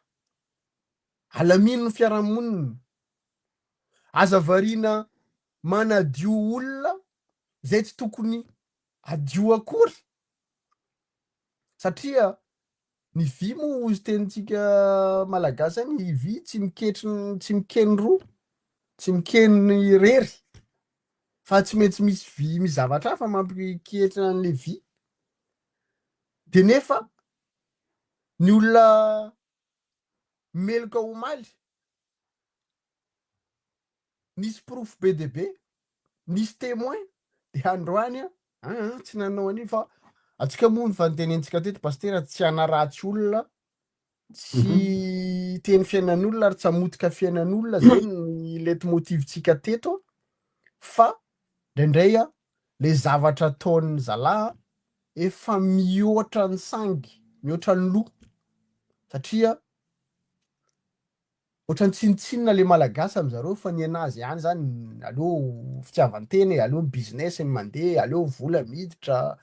alamino ny fiarahamonina aza variana manadio olona zay tsy tokony adio akory satria ny vy moa ozy tenitsika malagasy ny vy tsy mikeny roa tsy mikeny ny rery fa tsy maintsy misy vy misy zavatra fa mampiketrina an'le vy de nefa ny olona meloka omaly nisy proof be de be nisy témoin de androany tsy nanao an'io fa atsika moa ny fantenentsika teto pastera tsy hanaratsy olona tsy teny fiainan'olona ary tsy hamotika fiainan'olona zay ny leitmotivtsika teto fa ndraindray le zavatra ataon'ny zalahy efa mihoatra ny sangy mihoatra ny loha satria ohatrany tsinitsinina le malagasy am'zareo fa ny anazy ihany zany aleo fitiavan-tena aleo business ny mandeha aleo vola miditra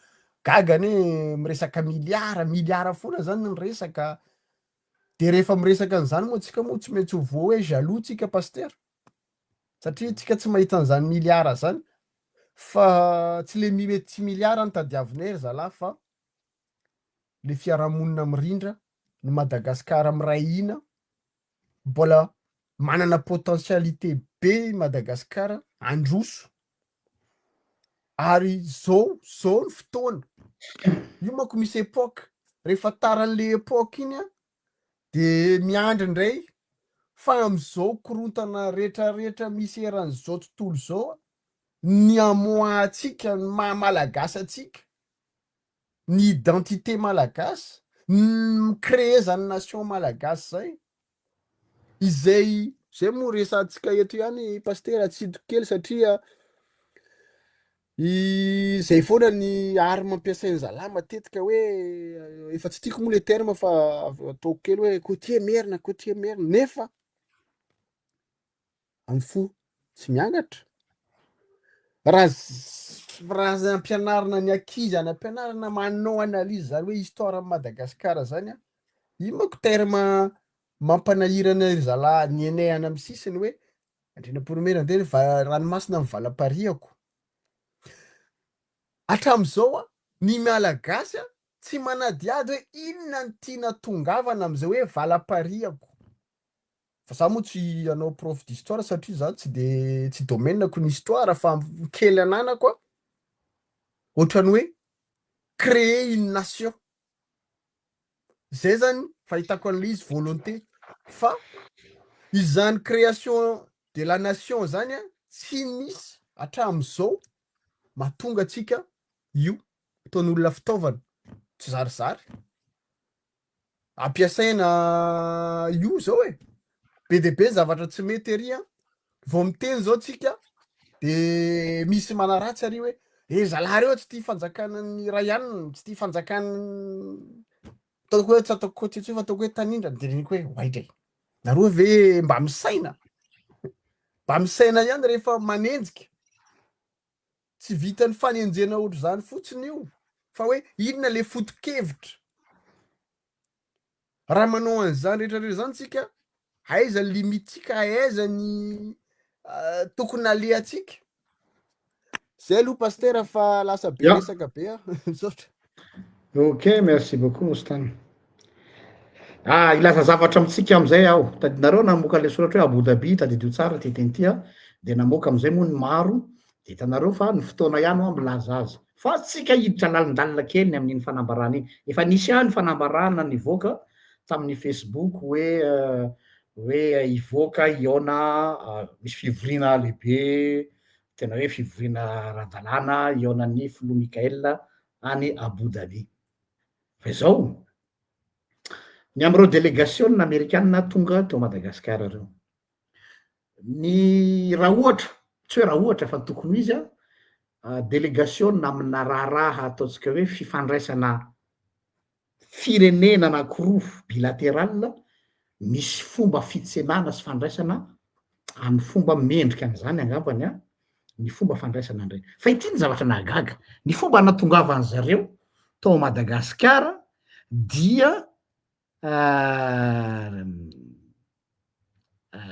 gagany miresaka miliara foana zany ny resaka de rehefa miresaka an'izany moa tsika moa tsy maintsy ho voa hoe jaloux tsika paster satria tsika tsy mahita an'izany miliara zany fa tsy le mety tsy miliara ny tadiavinay ry zalahy fa le fiarahamonina mirindra ny Madagasikara miray ina mbola manana potentialité be Madagasikara androso ary zao ny fotoana io manko misy epoka rehefa taran'le epoka iny de miandry indray fa am'izao korontana rehetrarehetra misy eran'izao tontolo zao ny amoahtsika ny maha-malagasy atsika ny identité malagasy ny créer zany nation malagasy zay moa resantsika eto ihany pastera tsidiko kely satria zay foana ny ary mampiasainy zalahy matetika hoe efa tsy tiako moa le terme fa ataoko kely hoe côtier merina nefa amin'ny fo tsy miangatra raha ampianarina ny ankizy any ampianarina manao analyse zany hoe histoire amin'ny Madagasikara zany io manko terme mampanahirana ry zalahy ny enay any amin'ny sisiny hoe andrinam-poromera ndeny ranomasina amin'ny valam-pariako hatram'izao ny malagasy tsy manadiady hoe inona ny tiana tongavana am'izay hoe valam-pariako fa za moa tsy anao prof d'histoire satria za tsy domainako ny histoire fa kely ananako a ohatrany hoe créer une nation zay zany fahitako an'le izy volonté fa izany création de la nation zany a tsy misy hatramin'izao mahatonga atsika io ataon'olona fitaovana tsy zarizary ampiasaina io zao e be de be zavatra tsy mety ery a vao miteny zao tsika de misy manaratsy ary hoe zalahy reo tsy tia fanjakana ny ray anina tsy tia fanjakana ataoko hoe tsy ataoko tsitsy hoe ataoko hoe tanindra de reniko hoe hoaidray nareo ve mba misaina ihany rehefa manenjika tsy vitany fanenjena ohatr' zany fotsiny io fa hoe inona le foto-kevitra raha manao an'izany rehetrarehetra zany tsika aiza ny limitsika aiza ny tokony alehantsika zay aloha paster fa lasa be resaka be a misaotra ok merci beaucoup mostany ilaza zavatra amitsika amizay aho tadinareo namoaka le soratra hoe Abu-Dhabi tadidio tsara ty teny ty de namoaka amizay moa ny maro de hitanareo fa ny fotoana ihany ao milaza azy fa tsika hiditra lalindalina kely ny amin'iny fanambarana iny efa nisy any fanambarana nivoaka tamin'ny Facebook hoe ivoaka iona misy fivoriana lehibe tena hoe fivoriana ara-dalàna ionan'ny filoha Mikaela any Abu-Dhabi fa izao ny am'ireo délégation américaine tonga teo Madagasikara reo ny raha ohatra tsy hoe raha ohatra fa tokony izy délégation amina raharaha ataotsika hoe fifandraisana firenena anankiroa bilatéral misy fomba fitsenana sy fandraisana amin'ny fomba mendrika an'izany angambany ny fomba fandraisana andreny fa ity ny zavatra nahagaga ny fomba nahatongavany zareo tao Madagasikara dia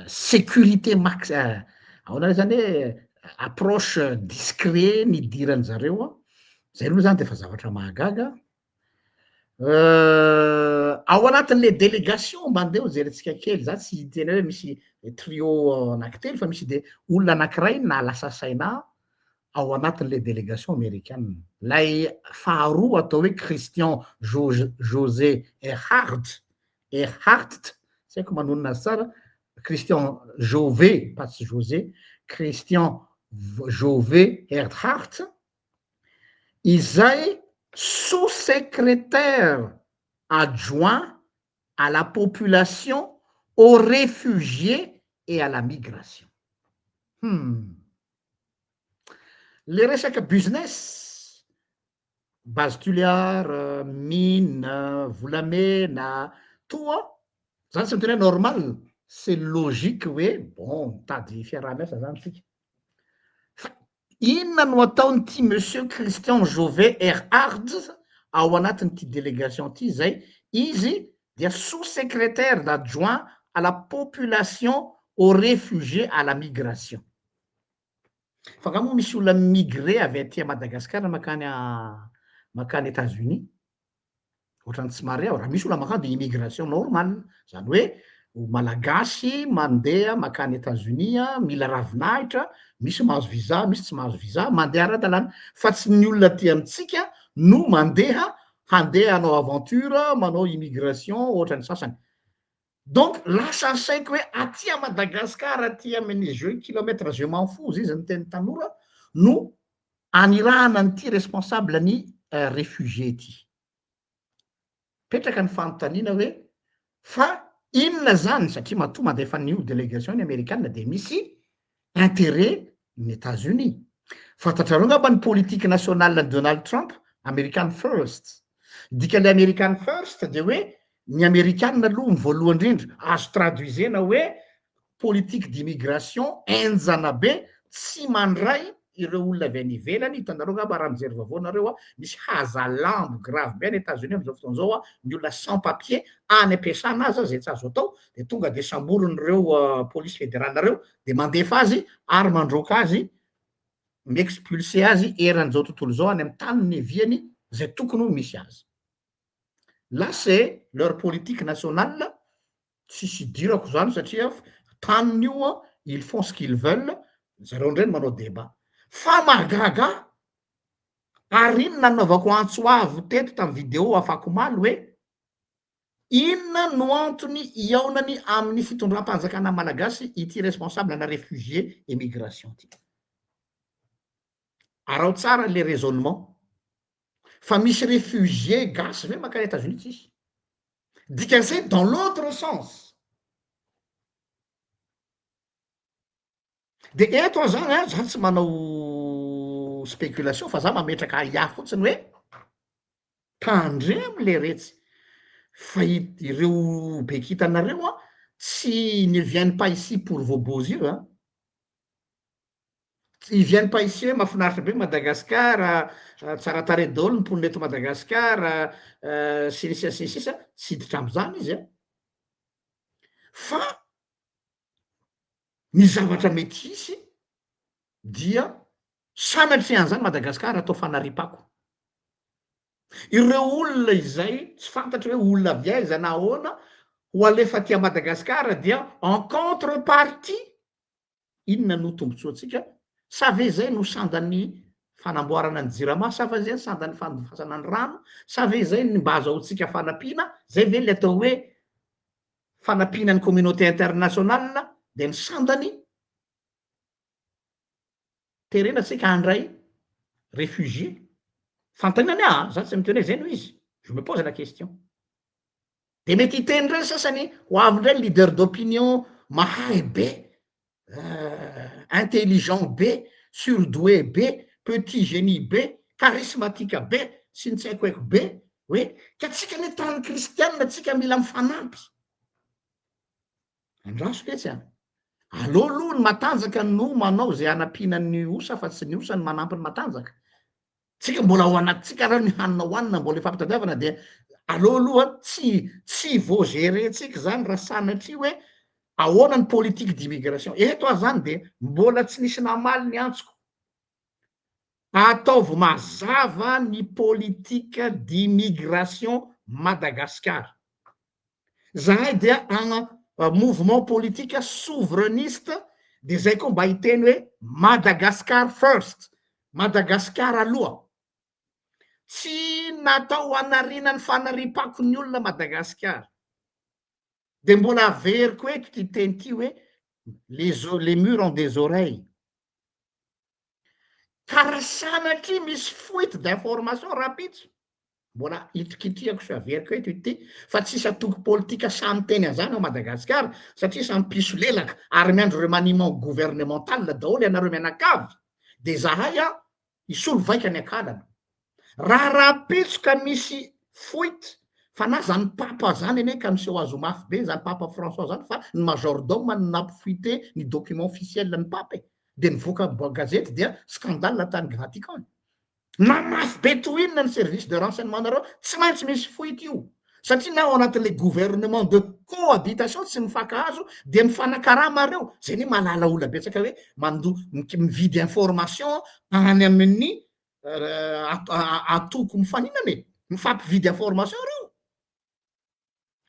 sécurité max ahoana zany hoe approche discret ny idirany zareo zay aloha zany de efa zavatra mahagaga ao anatin'le délégation mandeha jerentsika kely za tsy tena hoe misy trio anankitelo fa misy de olona anankiray nalasa saina ao anatin'le délégation américaine lay faharoa atao hoe Christian José Erhardt tsy haiko manonona azy tsara Christian Jové pas tsy José Christian Jové Erhardt izay sous-secrétaire adjoint à la population, aux réfugiés et à la migration. Le resaka business, base tuliare, mine, volamena, toa, zany tsy miteny hoe normal, c'est logique hoe bon tady fiaraha-miasa zany tsika. Inona no ataony'ity monsieur Christian Jové Erhardt ao anatin'ity délégation ty zay izy dia sous-secrétaire d'adjoint à la population, aux réfugiés, à la migration. Fa nga moa misy olona migré avy aty Madagasikara makany États-Unis ohatrany tsy mare aho raha misy olona makany de immigration normale zany hoe malagasy mandeha makany États-Unis mila ravinahitra misy mahazo visa misy tsy mahazo visa mandeha ara-dalàna fa tsy ny olona ty amitsika no mandeha handeha hanao aventure manao immigration ohatrany sasany donc lasa saiko hoe aty Madagasikara aty amin'ny jeu kilomètre je m'en fous izy ny teny tanora no anirahana nyty responsable ny réfugié ty petraka ny fanontaniana hoe fa inona zany satria matoa mandeha fa nio délégation ny américaine de misy intérêt ny États-Unis fantatrareo ngamba ny politique nationale ny Donald Trump American First dika le American First de hoe ny Amerikanina aloha ny voalohany indrindra azo traduisena hoe politique d'immigration enjana be tsy mandray ireo olona avy any ivelany hitanareo ngamba raha mijery vaovao nareo misy hazalambo grave be any États-Unis am'izao fotoan'izao ny olona sans papier any ampiasana azy zay tsy azo atao de tonga de samboron'ireo police fédérale reo de mandefa azy ary mandroaka azy miexpulser azy eran'izao tontolo zao any amin'ny tany ny viany zay tokony ho misy azy là c'est leur politique nationale tsisy idirako zany satria taniny io a ils font ce qu'ils veulent zareo ndray manao débat fa mahagaga ary ino nanaovako antsoavo teto tamy video afako maly hoe inona no antony iaonany amin'ny fitondram-panjakana malagasy ity responsable na réfugié émigration ty arao tsara le raisonnement fa misy réfugié gasy ve maka États-Unis tsisy dikan'izay dans l'autre sens de eto zany a zany tsy manao spéculation fa za mametraka ia fotsiny hoe tandremo le retsy fa ireo bekitanareo a tsy ne viennent pas ici pour vos beaux yeux a ils viennent pas ici hoe mahafinaritra be Madagasikara tsara tare daholo ny mponina eto Madagasikara sisa sisa tsy hiditra am'zany izy a fa ny zavatra mety hisy dia sanatrean'zany Madagasikara atao fanaripako ireo olona izay tsy fantatra hoe olona viaiza na ahoana ho alefa tia Madagasikara dia en contrepartie inona no tombotsoatsika sa ve zay no sandany fanamboarana ny jirama sa fa zay sandany fandofasana ny rano sa ve zay ny mba azahoantsika fanampiana zay ve le atao hoe fanampianany communauté internationale de ny sandany terena tsika andray réfugié fantanany za tsy miteny hoe zay no izy je me pose la question de mety hiteny ndray sasany ho avy ndray leader d'opinion mahay be intelligent be surdoué be petit génie be charismatique be sy ny tsy haiko haiko be hoe ka tsika ny tany kristianina tsika mila mifanampy andraso ketsy a aleo aloha ny matanjaka no manao zay anampianany osa fa tsy ny osa ny manampy ny matanjaka tsika mbola ao anatytsika raha ny hanina hoanina mbola efa ampitadiavana de aleo aloha tsy voagerentsika zany raha sanatry hoe ahoana ny politique d'immigration eto a zany de mbola tsy nisy namaly ny antsoko ataovy mazava ny politique d'immigration Madagascar zahay dia mouvement politique souverainiste de zay koa mba hiteny hoe Madagascar first Madagascar aloha tsy natao anarinany fanaripako ny olona Madagascar de mbola averiko eto ty teny ty hoe les murs ont des oreilles karaha sanatry misy fuite d'information rapidso mbola itrikitihako sy averiko eto ity fa tsisy atoky politika samy teny an'izany ao Madagasikara satria samy piso lelaka ary miandro remaniement gouvernemental daholo ianareo mianakavy de zahay a isolo vaika ny akalana raha rapitsoka misy fuite fa na zany papa zany ane ka miseho azo mafy be zany papa François zany fa ny majordome ny nampifuite ny document officiel ny pape de nivoaka gazety dia scandale tany Vatican na mafy be toinona ny service de renseignement nareo tsy maintsy misy fuite io satria na ao anatin'le gouvernement de cohabitation tsy mifankahazo de mifanakarama zay ne malala olona betsaka hoe mividy information any amin'ny atoko mifaninany mifampividy information reo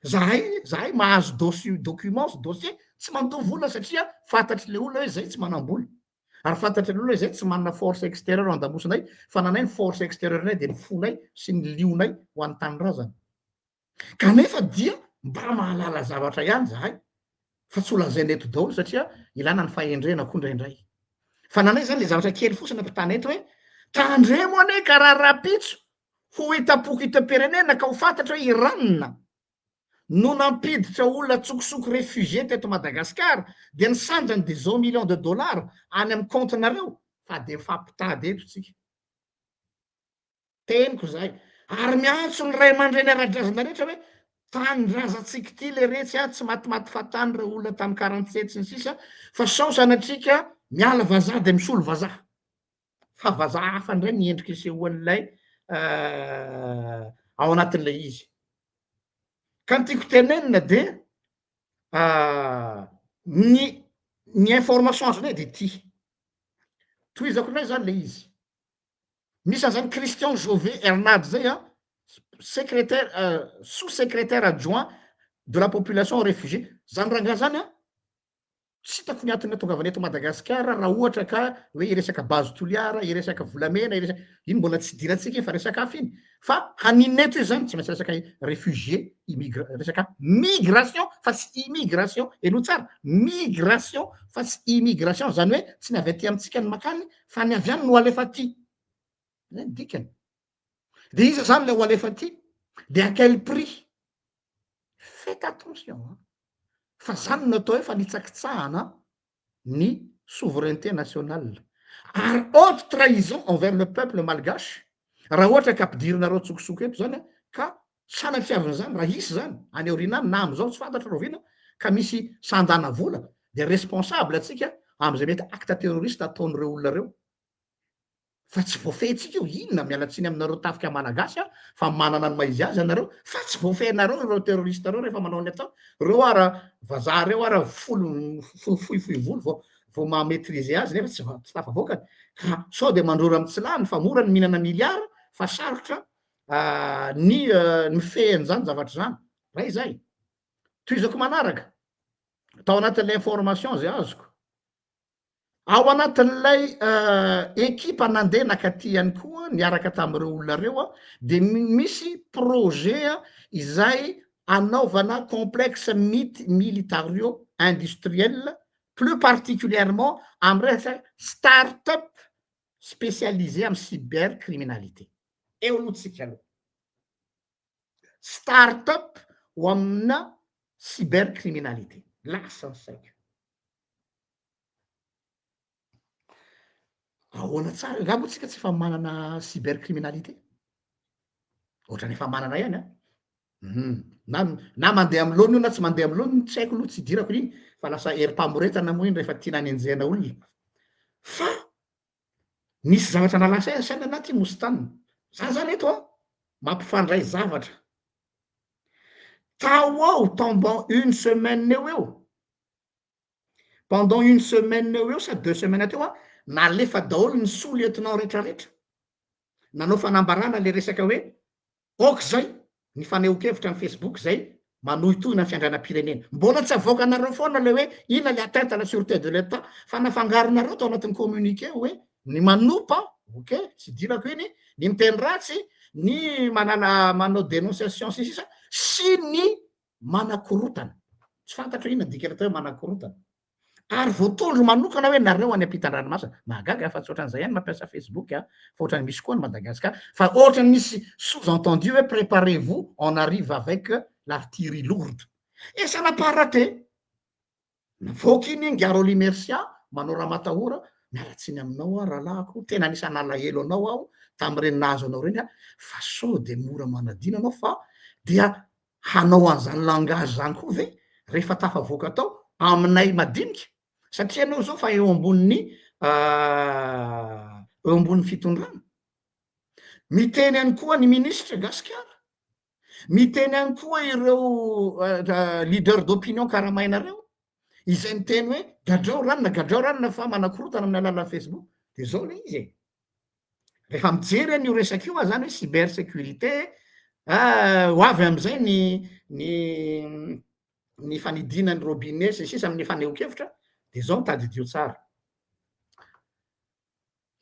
zahay mahazo document dossier tsy mandovo olona satria fantatry le olona hoe zay tsy manamboly ary fantatry le olona hoe zay tsy manana force extérieure andamosinay fa nanay ny force extérieure nay de ny fonay sy ny lionay ho an'ny tanyrazana kanefa dia mba mahalala zavatra ihany zahay fa tsy olazaina eto daholo satria ilana ny fahendrena kondraindray fa nanay zany le zavatra kely fosiny ampitana eto hoe tandremo ane ka raha rapitso ho hitapoko hitam-pirenena ka ho fantatra hoe Iran no nampiditra olona tsokosoko réfugié teto Madagasikara de ny sandrany de 100 millions de dollars any amin'ny comptenareo fa de fampitady eto tsika teniko zay ary miantso ny ray aman-dreny ara-drazana rehetra hoe tanindrazantsika ty le retsy a tsy matimaty fatany re olona tamy 47 sy ny sisa fa sao sanatrika miala vazaha de misolo vazaha fa vazaha hafa ndray niendriky isehoan'ilay ao anatin'le izy ka ny tiako tenenina de ny information azonay de ty toizako ndray zany le izy misy an'zany Christian Jové Hernade zay a secrétaire sous secrétaire adjoint de la population réfugiée zany ranga zany a tsy hitako ny antony tonga avy ny eto Madagasikara raha ohatra ka hoe iresaka base toliara iresaka volamena iny mbola tsy dirantsika fa resaka hafa iny fa haninona eto izy zany tsy maintsy resaka réfugié resaka migration fa tsy immigration eno tsara migration fa tsy immigration zany hoe tsy ny avy aty amintsika ny makany fa ny avy any no alefa aty zany dikany de iza zany le ho alefa aty de à quel prix faites attention fa zany natao hoe fa nitsakitsahana ny souveraineté nationale ary haute trahison envers le peuple malgache raha ohatra ka ampidirinareo tsokosoko eto zany ka sanafiavina zany raha isy zany any aorinany na am'izao tsy fantatra rovina ka misy sandana vola de responsable atsika am'izay mety acte terroriste ataon'ireo olona reo fa tsy voafehitsika io inona mialatsiny aminareo tafika malagasy fa manana ny maizy azy anareo fa tsy voafehinareo ireo terroriste reo rehefa manao ny atao reo ara vazaha reo ara foifoy volo vao mametrize azy nefa tsy tafavoakany ka sao de mandrora amy tsy lany fa mora ny mihinana miliara fa sarotra ny mifehany zany zavatra zany ray zay toizako manaraka tao anatin'la information zay azoko ao anatin'ilay ekipa nandeha nakaty ihany koa niaraka tamin'ireo olona reo de misy projet izay anaovana complexe militario industriel plus particulièrement am resaka start-up spécialisé am cybercriminalité eo alohatsika aloha start-up ho amina cybercriminalité lasa ny saika ahoana tsara ngabo tsika tsy efa manana cybercriminalité ohatrany efa manana ihany na mandeha amy lony io na tsy mandeha amy lony tsy haiko aloha tsy dirako iny fa lasa erim-pamoretana moa iny rehefa tiana anenjehana olona fa nisy zavatra nalasa saina anaty mosytanina za zany eto mampifandray zavatra tao ao pendant une semaine eo sa 2 semaines teo nalefa daholo ny soly entinao rehetrarehetra nanao fanambarana le resaka hoe ok zay ny fanehonkevitra amy Facebook zay manohitohina ny fiandranam-pirenena mbola tsy avoaka anareo foana le hoe ina le atteinte à la sûreté de l'état fa nafangaronareo tao anatin'ny communiqué hoe ny manopa ok tsy dirako iny ny miteny ratsy ny manao dénonciation sisisa sy ny manakorotana tsy fantatra ina dikany atao hoe manakorotana ary voatondro manokana hoe nareo any ampitan-dranomasina mahagaga fa tsy ohatran'izay ihany mampiasa Facebook fa ohatrany misy koa ny Madagasikara fa ohatrany misy sous-entendu hoe préparez-vous on arrive avec l'artillerie lourde e ça n'a pas raté voky iny Ngaroli Mercia manao raha matahora mialatsiny aminao rahalahako tena anisany alahelo anao aho tam'ireny nahazo anao reny fa sao de mora manadina anao fa dia hanao an'izany langage zany koa ve rehefa tafavoaka tao aminay madinika satria anao zao fa eo ambonin'ny fitondrana miteny any koa ny ministre Gasikara miteny any koa ireo leader d'opinion karamainareo izay miteny hoe gadrao ranona fa manakorotana amin'ny alalan'ny Facebook de zao le izy rehefa mijery an'io resaka io zany hoe cyber sécurité ho avy am'izay ny fanidinany robinet sy sisa amin'ny fanehonkevitra de zao mitadidio tsara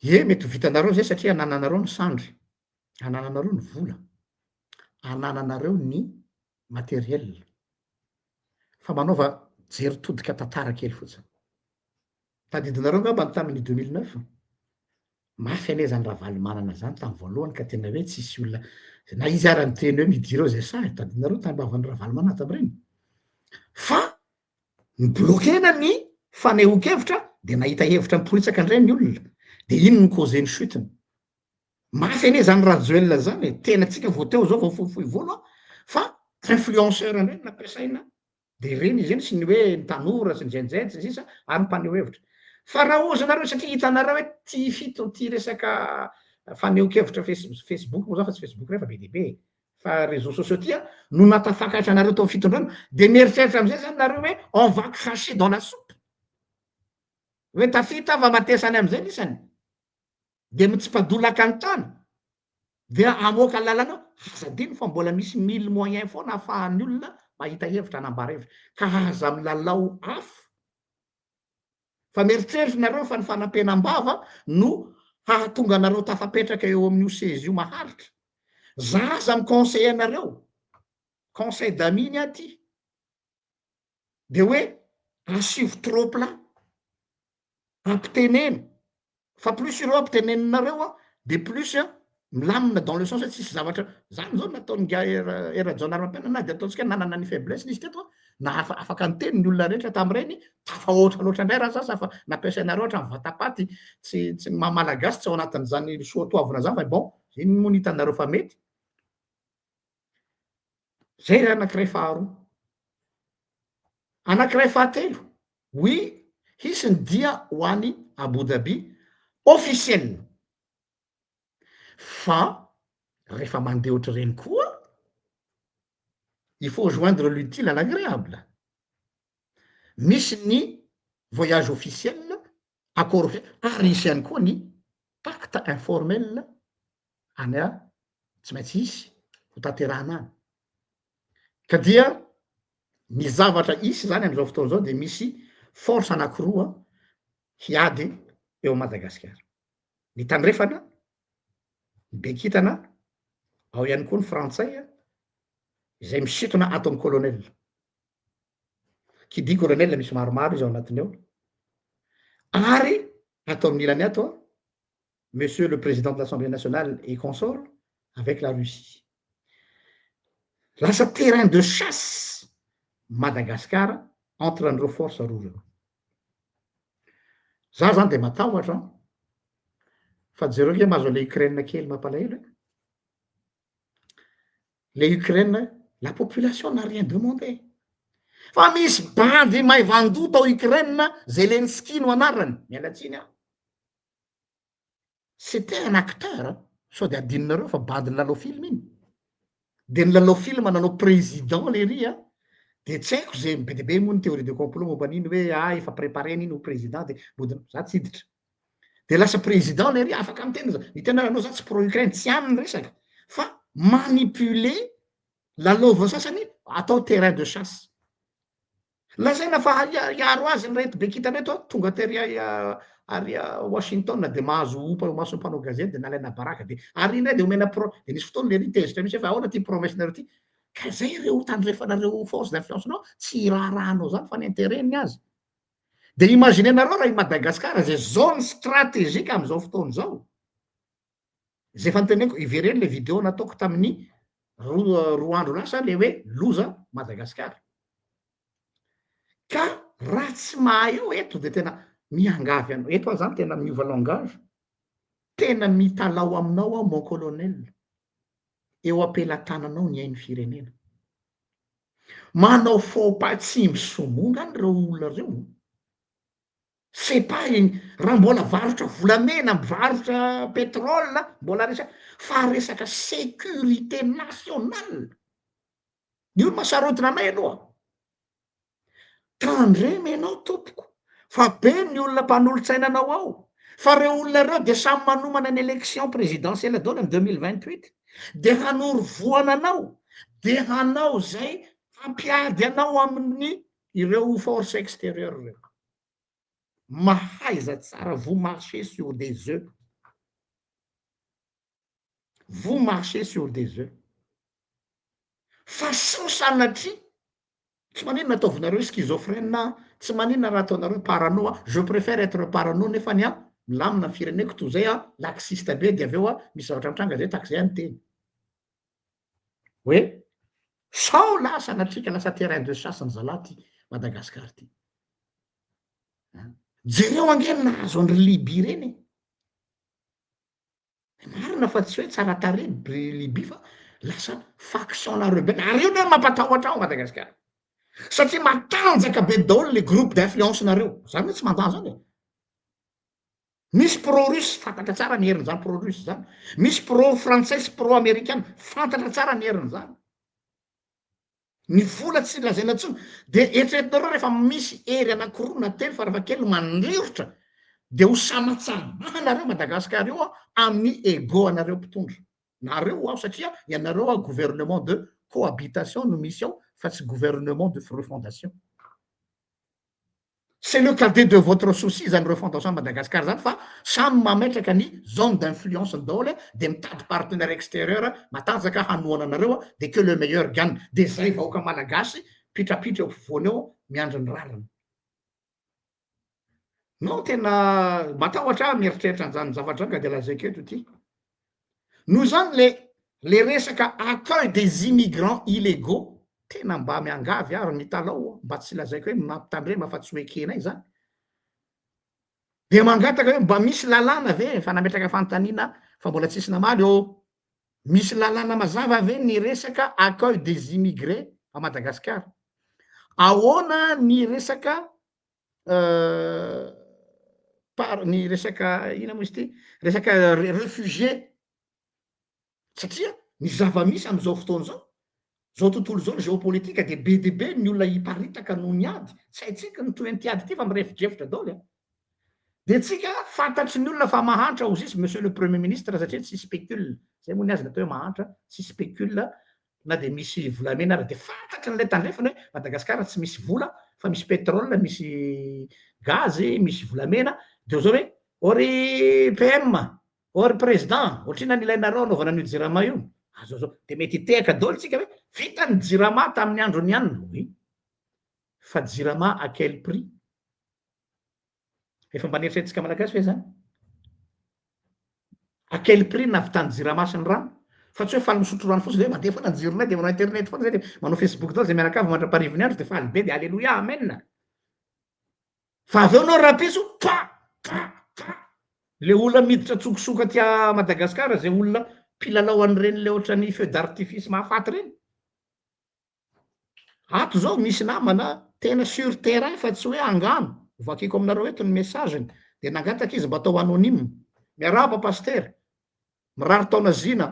mety ho vitanareo zay satria anananareo ny sandry anananareo ny vola anananareo ny materiel fa manaova jery todika tantara kely fotsiny tadidinareo ngamba ny tamin'ny 2009 mafy anezany Ravaly manana zany tamin'ny voalohany ka tena hoe tsisy olona na izy ara nyteny hoe midireo zay sa tadidinareo tambavan'ny Ravaly manana tam'ireny fa ny blokena ny fanehonkevitra de nahita hevitra miporitsaka indray ny olona de iny ny causeny chutiny mafy ane zany Rajoelina zany tena tsika voateo zao voafoifoy volo fa influenceur indray nampiasaina de reny izy eny sy ny hoe ny tanora sy ny jenjeny sy sisa ary mpaneho hevitra fa raha ozanareo satria hitanareo hoe ty fito ty resaka fanehonkevitra Facebook moa zao fa tsy Facebook refa be deaibe fa réseaux sociaux ty no natafakatra anareo tao fitondrana de mieritreritra am'izay zany nareo hoe on va cracher dans la soupe hoe tafita va matesany am'izay nisany de mitsipadolaka ny tany de amoaka lalana hazadiny fa mbola misy 1000 moyen foana ahafahan'ny olona mahita hevitra anambara hevitra ka aza milalao afo fa mieritreritrynareo fa ny fanampenam-bava no hahatonga anareo tafapetraka eo amin'io sezy io maharitra zaza amy conseil anareo conseil d'aminy aty de hoe asivo trop plat ampiteneno fa plus ireo ampiteneninareo de plus milamina dans le sens hoe tsisy zavatra zany zao nataony era-jaonarym-piainana de ataontsika nanana ny faiblesse izy teto na afaka niteny ny olona rehetra tam'ireny tafaohatra loatra indray raha sasa fa nampiasainareo ohatra ny vatapaty tsy mamalagasy tsy ao anatin'zany soatoavina zany fa bon iny moa ny hitanareo fa mety zay raha anankiray faharoa anankiray fahatelo oui hisy ny dia ho any Abu Dhabi officiel fa rehefa mandeha ohatr'ireny koa il faut joindre l'utile à l'agréable misy ny voyage officiel accord ary isy ihany koa ny pacte informel any tsy maintsy isy ho tanterahana any ka dia ny zavatra isy zany am'izao fotoana zao de misy force anankiroa hiady eo Madagasikara ny tandrefana ny bekitana ao ihany koa ny frantsay izay misintona ato amin'ny colonel qui dit colonel misy maromaro izy ao anatiny ao ary atao amin'ny ilany ato monsieur le président de l'Assemblée nationale et consort avec la Russie lasa terrain de chasse Madagasikara entre an'ireo force roa reo za zany de matahotra fa jereo ke mahazo le Ukraine kely mampalahelo le Ukraine la population n'a rien demandé fa misy bandy maivandota ao Ukraine Zelensky no anarany mialatsiny aho c'était un acteur sao de adinonareo fa bandy ny lalao film iny de ny lalao film nanao président le ry de tsy haiko zay be de be moa ny théorie de complot momba an'iny hoe efa préparé n'iny ho président de bodina za tsy hiditra de lasa président le ry afaka miteny za hitena anao za tsy pro Ukraine tsy aminy resaka fa manipuler lalaova sasany atao terrain de chasse lazaina fa iaro azy ny reto be kitana reto tonga tery ary Washington de mahazo mahazo mpanao gazety de nalaina baraka de ary indray de omena de nisy fotoana le ry tezitra misy fa ahoana ty promesse-nareo ty ka zay reo tandrefanareo force d'influence nao tsy raharahanao zany fa ny intérêt-ny azy de imaginenareo raha i Madagasikara zay zone stratégique am'izao fotoana zao zay fa niteneniko ivereny le vidéo nataoko tamin'ny roa andro lasa le hoe loza Madagasikara ka raha tsy mahay eo eto de tena miangavy anao eto aho zany tena miova langage tena mitalao aminao mon colonel eo ampelatananao ny hainy firenena manao faux pas tsy misomonga any reo olona reo c'est pas raha mbola varotra volamena mivarotra pétrole mbola resaka fa resaka sécurité nationale io masarotina anay aloha tandremy anao tompoko fa be ny olona mpanolotsainanao ao fa reo olona reo de samy manomana ny élection présidentielle daona ny 2028 de hanoro voana anao de hanao zay hampiady anao amin'ny ireo force extérieure reo mahaiza tsara vous marchez sur des œufs vous marchez sur des œufs fa so sanatry tsy manino nataovinareo schizophrène tsy manino raha ataonareo parano je préfère être parano nefa ny milamina fireneko toy zay laxiste be de aveo misy zavatra mitranga zay takzay any teny hoe sao lasa natrika lasa terrain de chasse ny zalaty Madagasikara ty jereo angeny nahazo andry Libye reny marina fa tsy hoe tsara tareny Libye fa lasa faction na rebelle ary io ne mampatahotra ao Madagasikara satria matanjaka be daholo le groupe d'influence nareo zany hoe tsy mandà zany misy pro russe fantatra tsara ny herin'izany pro russe zany misy pro français sy pro américaine fantatra tsara ny herin'izany ny vola tsy lazaina ntsony de eritreretinareo rehefa misy hery anankiroa na telo farafa kely mandrirotra de ho samatsara nareo Madagasikara io amin'ny ego anareo mpitondra nareo ao satria ianareo gouvernement de cohabitation no mission fa tsy gouvernement de refondation. C'est le cadet de votre souci zany refondation Madagascar zany fa samy mametraka ny zone d'influence daholo de mitady partenaire extérieur matanjaka hanoana anareo de que le meilleur gagne de zay vahoaka malagasy pitrapitra eo ampovoany eo miandry ny rariny. Non tena matahotra mieritreritra an'izany zavatra ka de lazaiko eto ty. Noho zany le resaka accueil des immigrants illégaux tena mba miangavy ary ny talao mba tsy lazaiko hoe mampitandrema fa tsy hoekenay zany. De mangataka hoe mba misy lalàna ve fa nametraka fanontaniana fa mbola tsisy namaly eo. Misy lalàna mazava ve ny resaka accueil des immigrés à Madagascar? Ahoana ny resaka ny resaka ina moa izy ty resaka réfugié satria ny zava-misy am'izao fotoana zao tontolo zao géopolitika de be de be ny olona hiparitaka noho ny ady tsy haitsika ny toy ty ady ty fa mirefidrefitra daholo de tsika fantatry ny olona fa mahantra ozisy monsieur le premier ministre satria tsy spécule zay moa ny azy natao hoe mahantra tsy spécule na de misy volamena ary de fantatry n'lay tandrefany hoe Madagascar tsy misy vola fa misy pétrole misy gazy misy volamena de zao hoe ory PM ory président ohatrina nilainareo anaovana an'io jirama io azao de mety hitehaka daholo tsika hoe vita ny jirama tamin'ny androny ihany oui fa jirama à quel prix efa mba nieritreretintsika malagasy hoe zany à quel prix navitany jirama sy ny rano fa tsy hoe faly misotro rano fotsiny hoe mandeha foana ny jironay de manao internet foana zay de manao Facebook daholo zay mianakavy mandra-parivony andro de faly be de alléluia amen fa aveo anao rapiso le olona miditra tsokosoka tia Madagascar zay olona mpilalao an'ireny le ohatrany feu d'artifice mahafaty reny ato zao misy namana tena sur terrain fa tsy hoe angano vakiko aminareo eto ny messageny de nangataka izy mba atao anonyme miarahaba paster mirary taona zina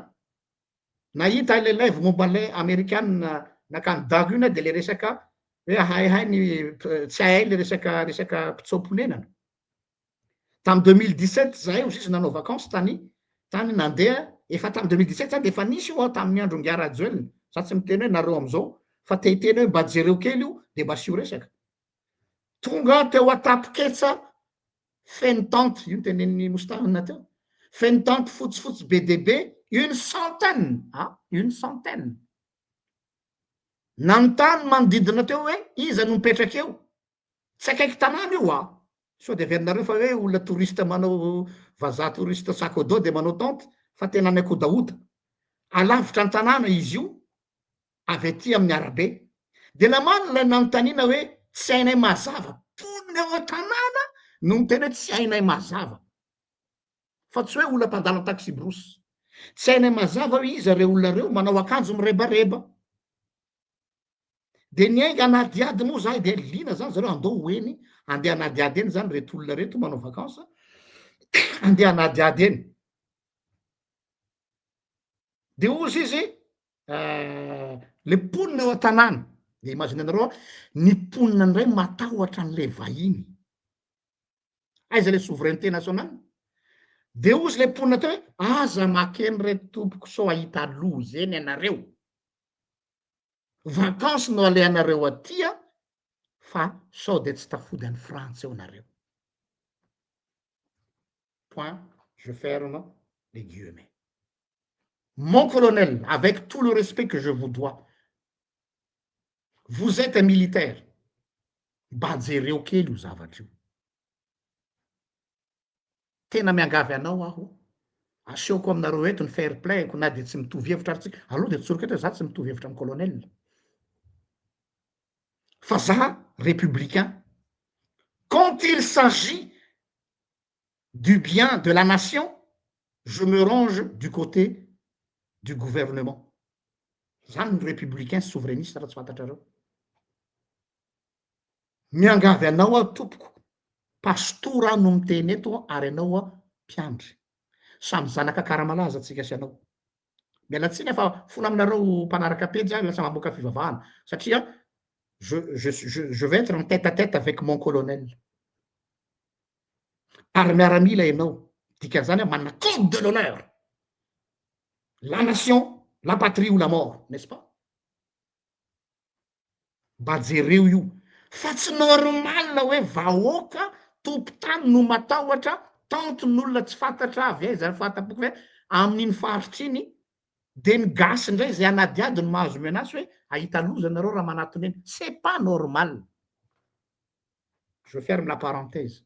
nahita le live momba le américaine na candidat ina de le resaka hoe haihay ny tsy hahay le resaka mpitsaomponenana tam 2017 zay ozy izy nanao vacances tany nandeha efa tam 2017 zany de efa nisy io tamin'ny andro ngiara joelny za tsy miteny hoe nareo am'izao fa tehiteny hoe mba jereo kely io de mba sio resaka tonga teo atapoketsa fenitante io tenen'ny mostahina teo fenitante fotsifotsy be de be une centaine nanontany manodidina teo hoe iza no mipetraka eo tsy akaiky tanàna io so de averinareo fa hoe olona touriste manao vazaha touriste sakodo de manao tante fa tena ny akodaota alavitra ny tanàna izy io avy aty amin'ny arabe de namano lay nanontaniana hoe tsy hainay mazava ponina eo an-tanàna no miteny hoe tsy hainay mazava fa tsy hoe olona mpandalo taxi brosy tsy hainay mazava hoe iza reo olona reo manao akanjo mirebareba de ny ainga anadiady moa zahay de lina zany zareo andao hoeny andeha anadiady eny zany reto olona reto manao vacances andeha anadiady eny de ozy izy le ponina eo an-tanàna de imagine anareo ny ponina ndray matahotra an'le vahiny aiza le souveraineté nationale de ozy le ponina teo hoe aza makeny reto tompoko so ahita loza eny anareo vacances no aleanareo atya fa sao de tsy tafody any frantsa eo anareo point je ferme les guillemets mon colonel avec tout le respect que je vous dois vous êtes un militaire mba jereo kely io zavatra io tena miangavy anao aho aseoko aminareo eto ny fair play ko na de tsy mitovy hevitra ary tsika aloha de tsoroka eto za tsy mitovy hevitra amy colonel fa za républicain quand il s'agit du bien de la nation je me range du côté du gouvernement zany ny républicain souverainiste raha tsy fantatrareo miangavy anao a tompoko pastora no miteny eto ary anao a mpiandry samy zanaka karamalaza atsika sy anao mialatsiny fa fona aminareo mpanaraka pejy lasa mamoaka fivavahana satria je vais être en tête à tête avec mon colonel ary miaramila ianao dikan'izany manana code de l'honneur la nation la patrie ou la mort n'est-ce pas mba jereo io fa tsy normal hoe vahoaka tompotany no matahotra tanton'olona tsy fantatra avy ay zany fantapoko hoe amin'iny faritra iny de ny gasy indray zay anadiady no mahazo menace hoe ahita loza nareo raha manatony eny c'est pas normal je ferme la parenthèse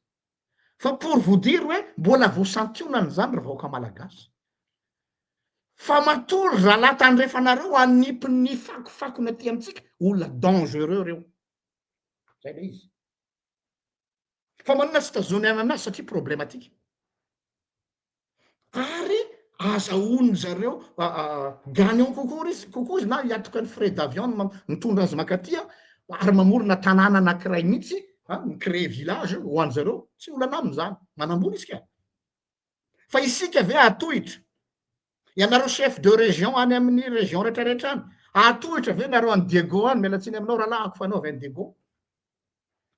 fa pour vous dire hoe mbola voasantionany zany ry vahoaka malagasy fa matory raha la tandrefanareo anipony fakofakony aty amitsika olona dangereux reo zay le izy fa manona tsy tazony anazy satria problématika ary azahoany zareo gagnant kokoa izy na hiatoka ny frais d'avion mitondra azy makatia ary mamorona tanàna anankiray mihitsy micrée village ho any zareo tsy olana amizany manambola izy ka fa isika ave atohitra ianareo chef de région any amin'ny région rehetrarehetra any atohitra ave nareo any Diego any mialatsiny aminao raha lahako fa anao avy any Diego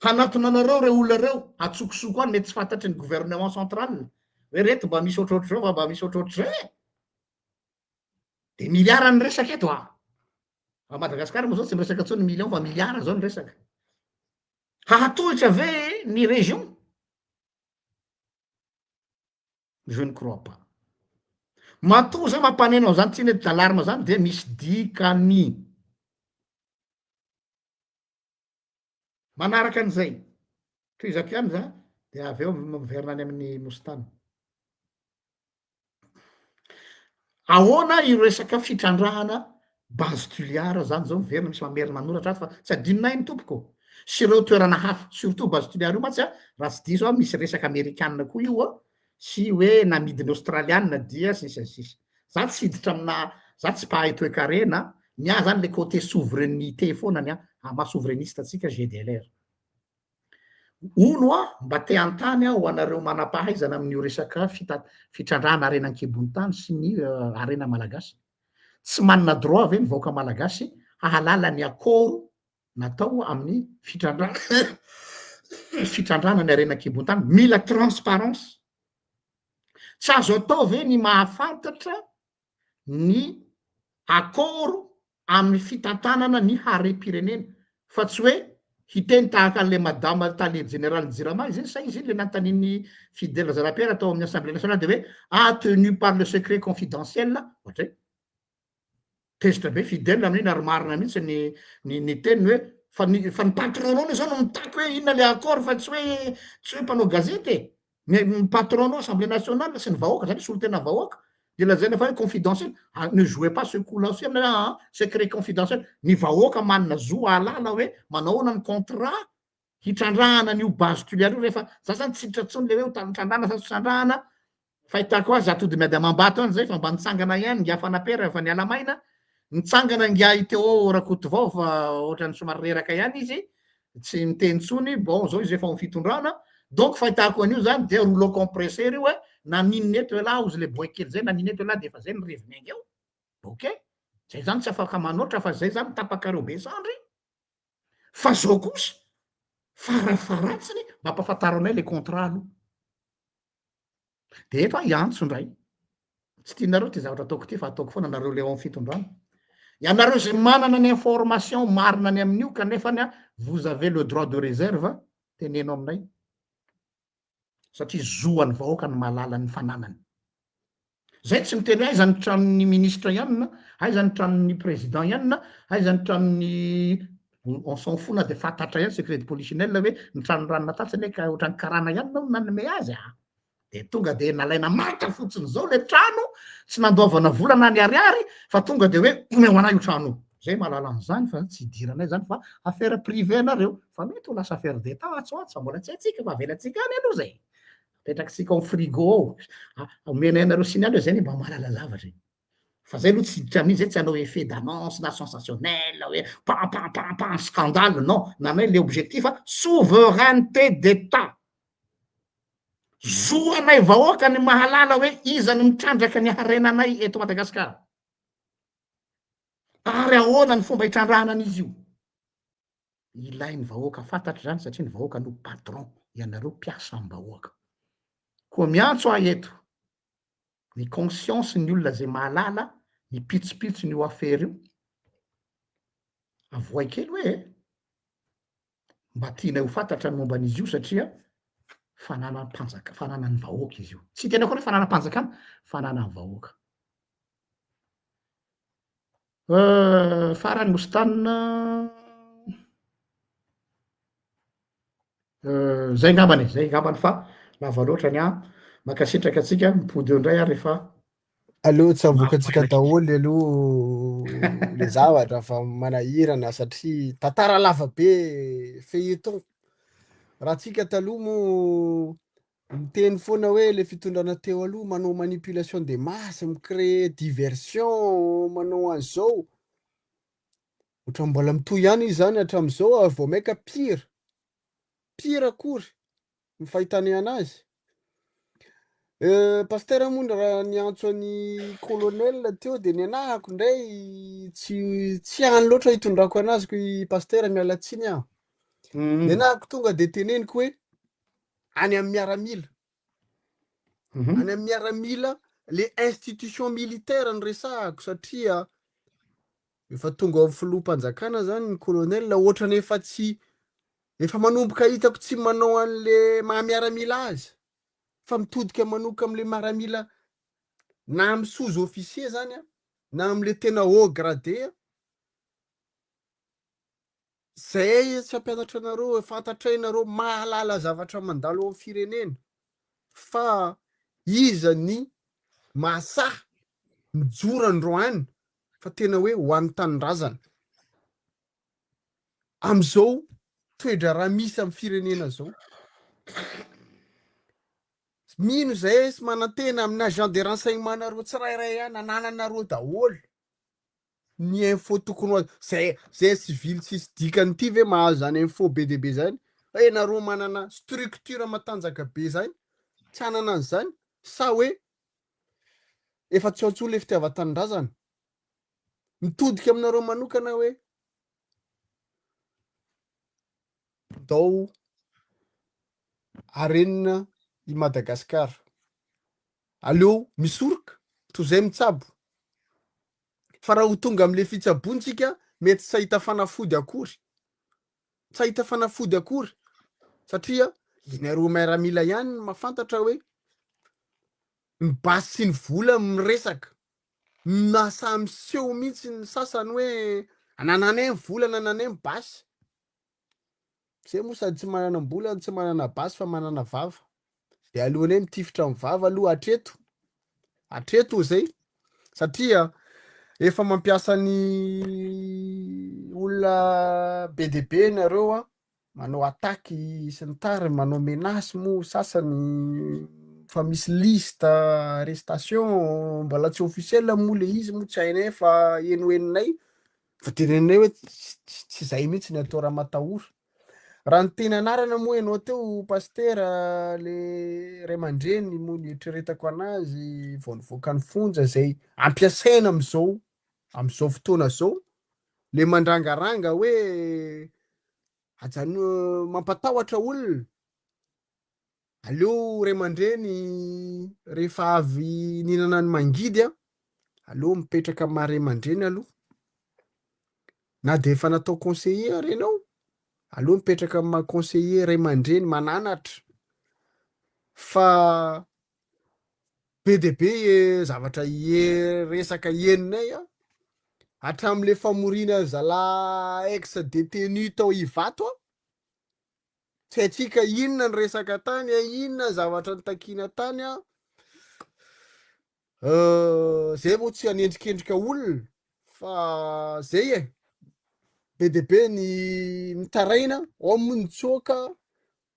hanatona anareo reo olona reo atsokosoko any mety tsy fantatry ny gouvernement central hoe reto mba misy ohatrohatry zao fa mba misy ohatrohatry zay de miliara ny resaka eto a Madagasikara moa zao tsy miresaka tsony million fa miliara zao ny resaka hahatohitra ave ny région je ne crois pas matoa zay mampanenao zany tsy nety d'alarme zany de misy dikany manaraka an'izay toizako ihany za de avy eo miverina any amin'ny mositany ahoana io resaka fitrandrahana base tuliara zany zao miverina misy mamerina manoratra azy fa tsy adinonay ny tompoko sy ireo toerana hafa surtout base tuliara io matsy raha tsy diso misy resaka amerikanina koa io sy hoe namidiny australianina dia sisa sisa za tsy hiditra amina za tsy pahay toe-karena nia zany le côté souveraineté foanany maha souverainiste atsika GDLR ono mba te antany ho anareo manam-pahaizana amin'io resaka fitrandrahana arenan-kibony tany sy ny arena malagasy tsy manana droit ave ny vahoaka malagasy hahalala ny akôro natao amin'ny fitrandrahana ny arenan-kibony tany mila transparence tsy azo atao ve ny mahafantatra ny akôro amin'ny fitantanana ny harem-pirenena fa tsy hoe hiteny tahaka an'le madama tale général Jirama izy sa izy le nantaniny Fidèle Zarapiera atao amin'ny assemblée nationale de hoe tenu par le secret confidentiel ohatra tezitra be Fidèle amin'iny ary marina mihitsy ny teny hoe fa ny patronao zao no mitaky hoe inona le accord fa tsy hoe mpanao gazety ny patronao assemblée nationale sy ny vahoaka zany solo tena vahoaka de lazaina fa hoe confidentiel ne jouez pas ce coup là aussi amina secret confidentiel ny vahoaka manana zo alala hoe manao ahoana ny contrat hitrandrahana an'io base tuliara io rehefa za zany tsy hiditra tsony le hoe hitrandrahana sa tsy hitrandrahana fahitako azy atody miady amam-bato any zay fa mba nitsangana ihany ngia fanapera fa ny alamaina nitsangana ngia iteo rakoto vao fa ohatrany somary reraka ihany izy tsy miteny tsony bon zao izy efa amin'ny fitondrana donc fahitako an'io zany de rouleau compresseur io na ninona eto elahy ozy le boekely zay na ninona eto elahy de efa zay ny rivony angeo ok zay zany tsy afaka manoatra fa zay zany tapakareo be sandry fa zao kosa farafaratsiny mba ampahafantaranay le contrat aloha de eto iantso ndray tsy tianareo ty zavatra ataoko ty fa ataoko foana nareo le ao amin'ny fitondrana ianareo zay manana ny information marina ny amin'io kanefany vous avez le droit de réserve teneno aminay satria zoany vahoaka ny malala ny fananany zay tsy miteny aiza ny tranony ministre ihany aiza ny tranony président ihany aiza ny tranony on s'en fout na de fantatra ihany secret de polichinelle hoe ny tranony ranona tatsiny ka ohatrany karana ihany nao nanome azy de tonga de nalaina mata fotsiny zao le trano tsy nandoavana volana ny ariary fa tonga de hoe omeo anay io trano zay mahalala am'zany fa tsy idiranay zany fa affaire privé nareo fa mety ho lasa affaire d'état atsoatso fa mbola tsy haitsika fa avelatsika any aloha zay petraksika ao frigo ao omenay anareo signal hoe zay ny mba mahalala zavatra fa zay aloha tsy hiditra amin'izy zay tsy hanao effet d'annonce na sensationnel hoe pam scandale non nanay le objectif souveraineté d'état zoanay vahoaka ny mahalala hoe iza ny mitrandraka ny harenanay eto Madagasikara ary ahoana ny fomba hitrandrahana an'izy io ilainy vahoaka fantatra zany satria ny vahoaka no patron ianareo mpiasa am-bahoaka koa miantso eto ny conscience ny olona zay mahalala ny pitsopitso ny affaire io avoay kely hoe mba tiana ho fantatra ny momba an'izy io satria fananany vahoaka izy io, tsy tena koa hoe fananam-panjakana, fananany vahoaka. Farany Mostanina zay ngambany zay ngambany fa lava loatra ny makasitraka atsika mipody eo indray rehefa Aleha tsy avoakatsika mahafolanaky. daholo aloha le zavatra fa manahirana satria tantara lava be feuilleton. Raha tsika taloha mo miteny foana hoe le fitondrana teo aloha manao manipulation de masse, micréer diversion, manao an'izao. Ohatran'ny mbola mitohy ihany izy zany hatramin'izao vao maika pire akory ny fahitany anazy. Pasteur moa raha niantso an'ny colonel teo de nianahako ndray tsy hany loatra hitondrako anazy ko i pasteur mialatsiny aho. Nianahako tonga de teneniko hoe any amin'ny miaramila. Any amin'ny miaramila le institution militaire ny resahako satria efa tonga amin'ny filoham-panjakana zany ny colonel ohatrany efa manomboka hitako tsy manao an'le maha miaramila azy fa mitodika manoka am'le miaramila na amin'ny sous-officier zany na am'le tena haut gradé. Zay tsy hampianatra anareo, fantatrainareo mahalala zavatra mandalo amin'ny firenena fa iza ny mahasaha mijoro androany fa tena hoe ho an'ny tanindrazana. Am'izao toedra raha misy amin'ny firenena zao, mino zay sy manantena amin'ny agent de renseignement nareo tsirairay ihany anananareo daholo ny info tokony ho zay civil tsisy dikan'ity ve mahazo zany info be de be zany hoe nareo manana structure matanjaka be zany tsy anana an'izany sa hoe efa tsy antsoa le fitiavan-tanindrazana mitodika aminareo manokana hoe dao arenina i Madagasikara aleo misoroka toy izay mitsabo fa raha ho tonga am'le fitsaboantsika mety tsy hahita fanafody akory satria inareo miaramila ihany mahafantatra hoe ny basy sy ny vola miresaka nasa miseho mihitsy ny sasany hoe nananay ny vola nananay ny basy. Zay moa sady tsy manana mbola tsy manana basy fa manana vava de alohanay mitifitra amin'ny vava aloha hatreto zay satria efa mampiasa ny olona be de be nareo manao ataky sy ny tariny manao menasy moa sasany fa misy liste arrestation mbola tsy officiel moa le izy moa tsy hainay fa enoeninay fa teneninay hoe tsy zay mihitsy ny atao raha matahory. Raha ny teny anarana moa ianao teo pasteur le ray aman-dreny moa ny eritreretako anazy vao nivoaka ny fonja zay ampiasaina am'izao fotoana zao le mandrangaranga hoe mampatahotra olona. Aleo ray aman-dreny rehefa avy ninana ny mangidy aleo mipetraka amin'ny maha ray aman-dreny aloha na de efa natao conseiller renao aleo mipetraka amin'ny maha conseiller ray aman-dreny mananatra fa be de be zavatra resaka ieninay hatram'le famoriana zala ex détenu tao Ivato tsy haitsika inona ny resaka tany inona zavatra nitakina tany zay moa tsy hanendrikendrika olona fa zay be de be ny mitaraina ao moa ny tsoka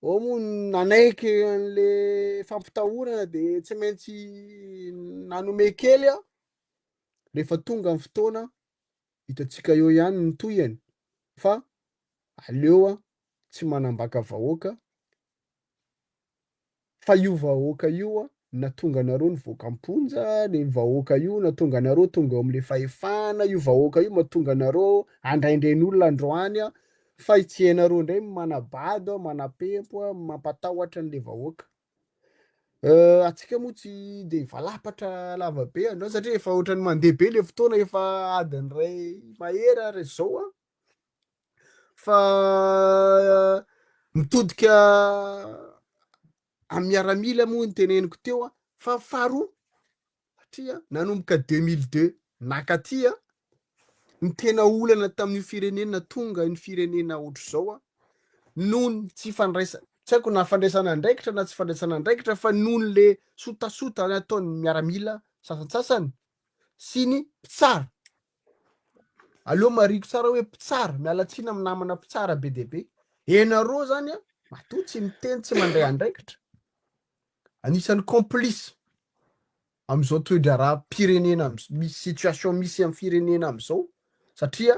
ao moa ny nanaiky an'le fampitahorana de tsy maintsy nanome kely rehefa tonga amin'ny fotoana hitatsika eo ihany ny tohiny fa aleo tsy manambaka vahoaka fa io vahoaka io natonga anareo nivoaka am-ponja le vahoaka io natonga anareo tonga am'le fahefana io vahoaka io mahatonga anareo andraindren'olona androany fa tsy hainareo indray manabado manapempo mampatahotra an'le vahoaka. Atsika moa tsy de valapatra lavabe androany satria efa ohatrany mandeha be le fotoana efa adiny ray mahery ary zao fa mitodika amy miaramila moa ny teneniko teo fa faharoa satria nanomboka 2002 nakaty ny tena olana tamin'ny firenena tonga ny firenena ohatr' zao nohony tsy fandraisa tsy haiko na fandraisana andraikitra na tsy fandraisana andraikitra fa nohony le sotasota nataony miaramila sasatsasany sy ny mpitsara aloha mariko tsara hoe mpitsara mialatsina amy namana mpitsara be deabe enareo zany matoa tsy miteny tsy mandray andraikitra anisan'ny complice am'izao toedra raha-pirenena misy situation misy amy firenena am'izao satria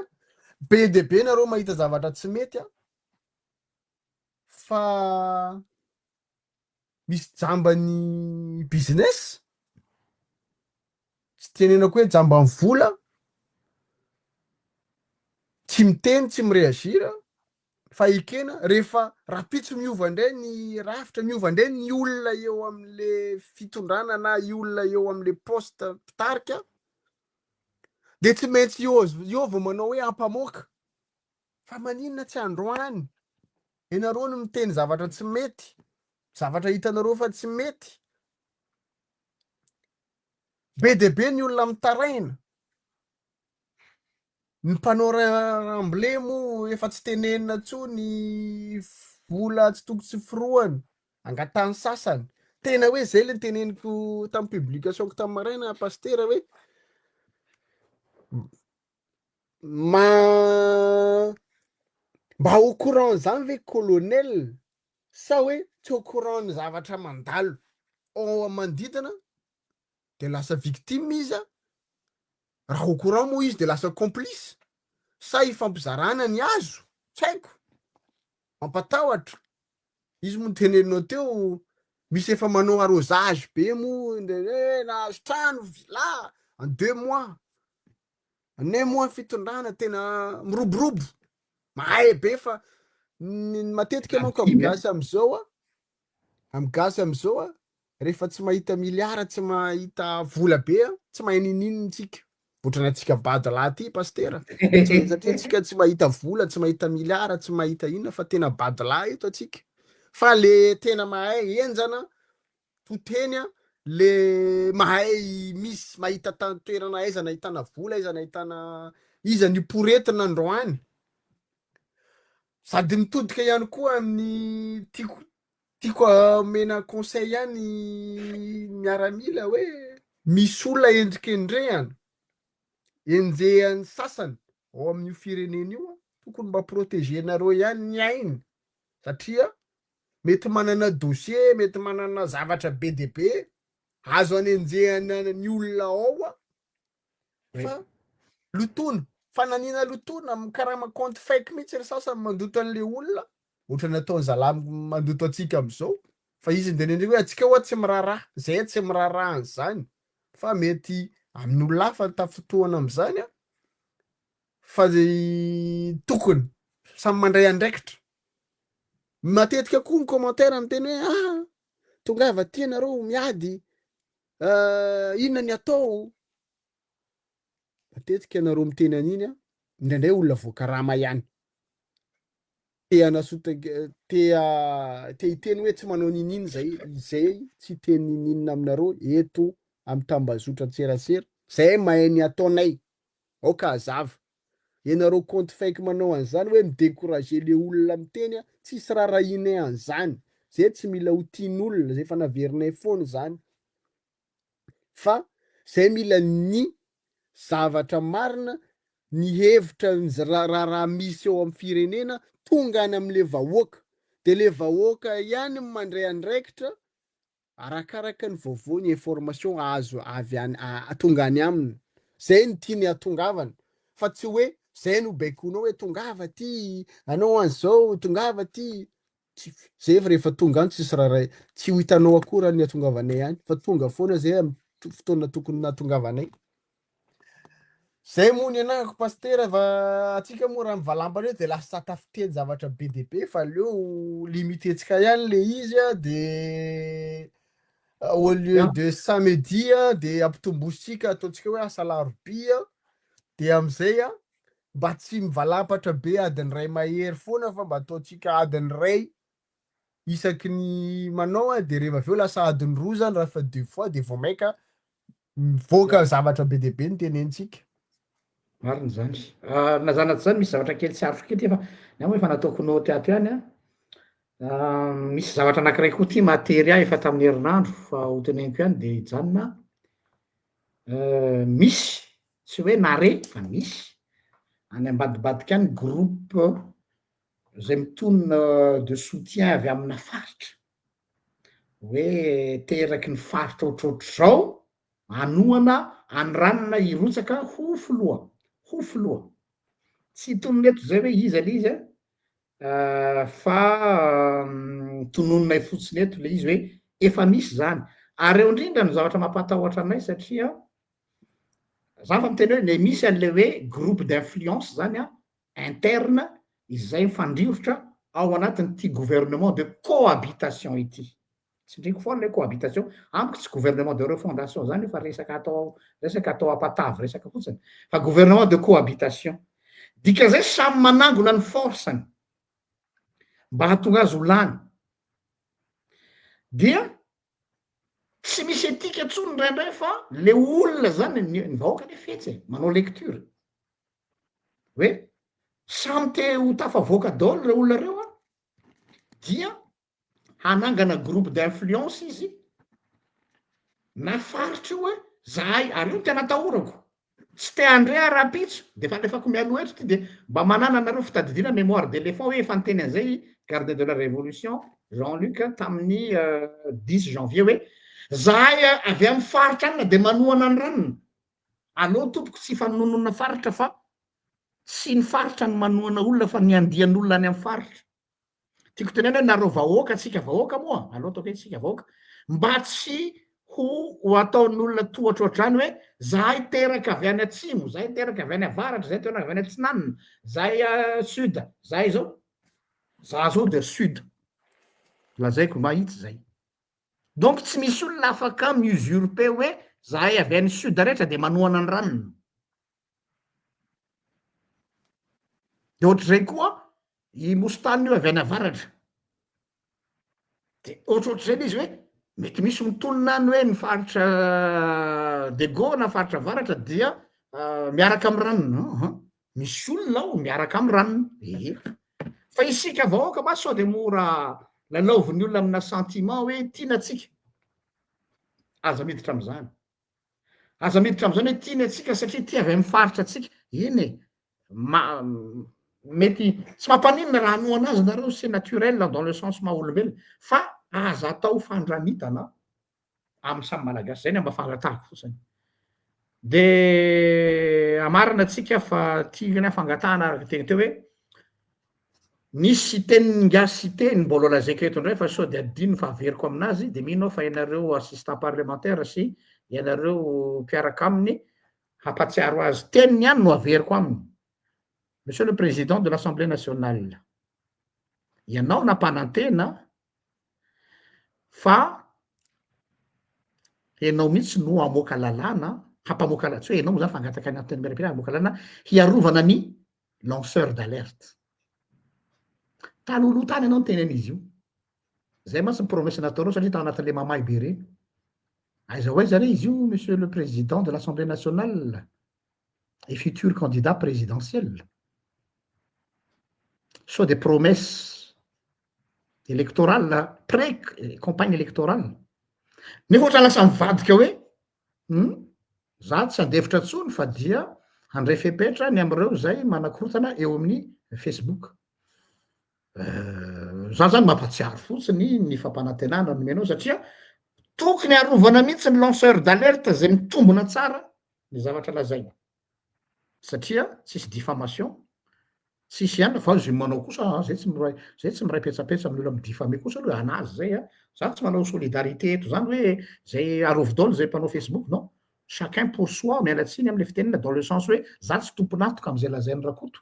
be deabe nareo mahita zavatra tsy mety fa misy jambany business tsy tenenako hoe jambany vola tsy miteny tsy mireagira fa ekena rehefa rapitso miova ndray ny rafitra miova ndray ny olona eo am'le fitondrana na olona eo am'le poste pitarika de tsy maintsy io vao manao hoe ampamoaka fa maninona tsy androany enareo no miteny zavatra tsy mety zavatra hitanareo fa tsy mety be deabe ny olona mitaraina ny mpanao rambolemo efa tsy tenenina tsony vola tsy toko tsy firoany angatany sasany tena hoe zay le teneniko tamy publication tamy maraina pastera hoe mba au courant zany ve colonel sa hoe tsy au courant ny zavatra mandalo ao manodidina de lasa victime izy raha au courant moa izy de lasa complice sa ifampizarana ny azo tsy haiko mampatahotra izy mo teneninao teo misy efa manao arrosage be mo nahazo trano villa en 2 mois en 1 mois fitondrana tena miroborobo mahay be fa matetika manko amy gasy am'izao rehefa tsy mahita miliara tsy mahita vola be tsy mahay ninino tsika ohatrany atsika badalahy ty pastera satria tsika tsy mahita vola tsy mahita miliara tsy mahita inona fa tena badalahy eto atsika fa le tena mahay enjana toteny le mahay misy mahita toerana aiza nahitana vola aiza nahitana iza niporetina androany sady mitodika ihany koa amin'ny tiako mena conseil ihany miaramila hoe misy olona endrikendrehana enjehan'ny sasany ao amin'io firenena io tokony mba protegenareo ihany ny ainy satria mety manana dossier mety manana zavatra be deabe azo anenjehana ny olona ao fa lotona fananina lotona mikarama compte fake mihitsy ry sasany mandoto an'le olona ohatra nataony zalahy mandoto atsika am'izao fa izy ndenendreka hoe atsika oa tsy miraharaha zay tsy miraharaha zany fa mety amin'olona hafa tafotoana am'izany fa tokony samy mandray andraikitra matetika koa ny commentaire miteny hoe tongava ty anareo miady inona ny atao matetika anareo miteny an'iny indraindray olona voakarama ihany te hiteny hoe tsy manao ninino zay tsy teny nininona aminareo eto amy tambazotra antserasera zay mahay ny ataonay aoka azava ianareo compte fake manao an'izany hoe midécourager le olona miteny tsisy rarahina an'izany zay tsy mila ho tian'olona zay fa naverinay foana zany fa zay mila ny zavatra marina ny hevitra raha misy eo amy firenena tonga any am'le vahoaka de le vahoaka ihany mandray andraikitra arakaraka ny vaovao ny information azo avy tonga any aminy zay ny tiany atongavana fa tsy hoe zay no baikonao hoe tongava ty anao an'izao tongava ty zay rehefa tonga any tsisy raha tsy ho hitanao akory ny atongavanay any fa tonga foana zay amy fotoana tokony natongavanay zay mony anahako pastera fa atsika moa raha mivalambana eo de lasa tafiteny zavatra be deabe fa leo limitetsika ihany le izy de au lieu de samedi de ampitombotsika ataotsika hoe asalarobia de amizay mba tsy mivalapatra be adiny ray mahery foana fa mba ataotsika adiny ray isaky ny manao de rehefa aveo lasa adiny roa zany raha fa 2 fois de vao maika mivoaka zavatra be dia be ny tenentsika. Marina zany. Nazanatsy zany misy zavatra kely tsy arotro kely fa na hoe efa nataoko noty ato ihany misy zavatra anankiray koa ty matery ahy efa tamin'ny herinandro fa ho teneniko ihany de hijanona misy tsy hoe nare fa misy any ambadibadika any groupe zay mitonona de soutien avy amina faritra hoe teraky ny faritra ohatrohatry zao anoana anoranona irotsaka ho filoha tsy tonona eto zay hoe izy le izy fa tonononay fotsiny eto le izy hoe efa misy zany ary eo indrindra no zavatra mampatahotra anay satria za fa miteny hoe le misy an'le hoe groupe d'influence zany interne izay mifandrivotra ao anatin'ity gouvernement de cohabitation ity tsy ndreko foana le cohabitation amiko tsy gouvernement de refondation zany fa resaka atao apatavy resaka fotsiny fa gouvernement de cohabitation dika zay samy manangona ny forceny mba hatonga azy ho lany dia tsy misy etika ntsony ndraindray fa le olona zany ny vahoaka le fetsy manao lecture hoe samy te ho tafavoaka daholo re olona reo dia hanangana groupe d'influence izy na faritra io hoe zahay ary io tena atahorako tsy te andre arapitso de fa lefako mialoha eto ty de mba manana anareo fitadidina mémoire d'éléphant hoe efa niteny an'izay gardien de la révolution Jean-Luc tamin'ny 10 janvier hoe zahay avy amin'ny faritra any de manohana ny ranony aleo tompoko tsy fanonona faritra fa sy ny faritra ny manohana olona fa ny andian'olona any amin'ny faritra tiako tenena hoe nareo vahoaka atsika vahoaka moa aleo ataoko hoe tsika vahoaka mba tsy ho ataon'olona tohatra ohatrany hoe zahay teraka avy any atsimo zahay teraka avy any avaratra zay teraka avy any atsinanina zahay sud zahay zao za zao de sud lazaiko mahitsy zay donc tsy misy olona afaka mi-usurpe hoe zahay avy any sud rehetra de manohana ny ranony de ohatr'izay koa i mositany io avy any avaratra de ohatrohatr'izay izy hoe mety misy mitonona any hoe ny faritra de go na faritra avaratra dia miaraka amy ranony misy olona ao miaraka amy ranony fa isika vahoaka ma sao de mora lalaoviny olona amina sentiment hoe tiana atsika aza miditra am'zany hoe tiany atsika satria ty avy amy faritra atsika iny mety tsy mampanina raha anoana azy nareo c'est naturel dans le sens maha olombelona fa aza atao fandranitana amy samy malagasy zay ny amba fangatahako fotsiny de amarina atsika fa tiany fangatahana araky teny teo hoe nisy teniny ngasy teny mbola lazaiko eto indray fa sao de adino fa averiko aminazy de mino fa ianareo assistant parlementaire sy ianareo mpiaraka aminy hampatsiaro azy teniny ihany no averiko aminy monsieur le président de l'Assemblée nationale ianao nampanantena fa ianao mihitsy no amoaka lalàna hampamoaka tsy hoe ianao zany fangataka ny anteny miaram-pirenena amoaka lalàna hiarovana ny lanceur d'alerte taloloha tany ianao ny teny an'izy io zay mantsy ny promesse nataonao satria tao anatin'le mamahy be reny aiza ho aiza re izy io monsieur le président de l'Assemblée nationale et futur candidat présidentiel soit des promesses électorales pré-campagne électorale nefa ohatra lasa mivadika hoe za tsy andefitra tsony fa dia handray fepetra ny am'ireo zay manakorotana eo amin'ny Facebook za zany mampatsiaro fotsiny ny fampanantenana nomenao satria tokony arovana mihitsy ny lanceur d'alerte zay mitombona tsara ny zavatra lazaina satria tsisy diffamation tsisy ihany fa zay manao kosa zay tsy miray petsapetsa amin'ny olo amy diffamé kosa aloha anazy zay za tsy manao solidarité eto zany hoe zay arovi daholo zay mpanao Facebook non chacun pour soi mialatsiny am'le fitenena dans le sens hoe za tsy tomponatoka am'izay lazainy rakoto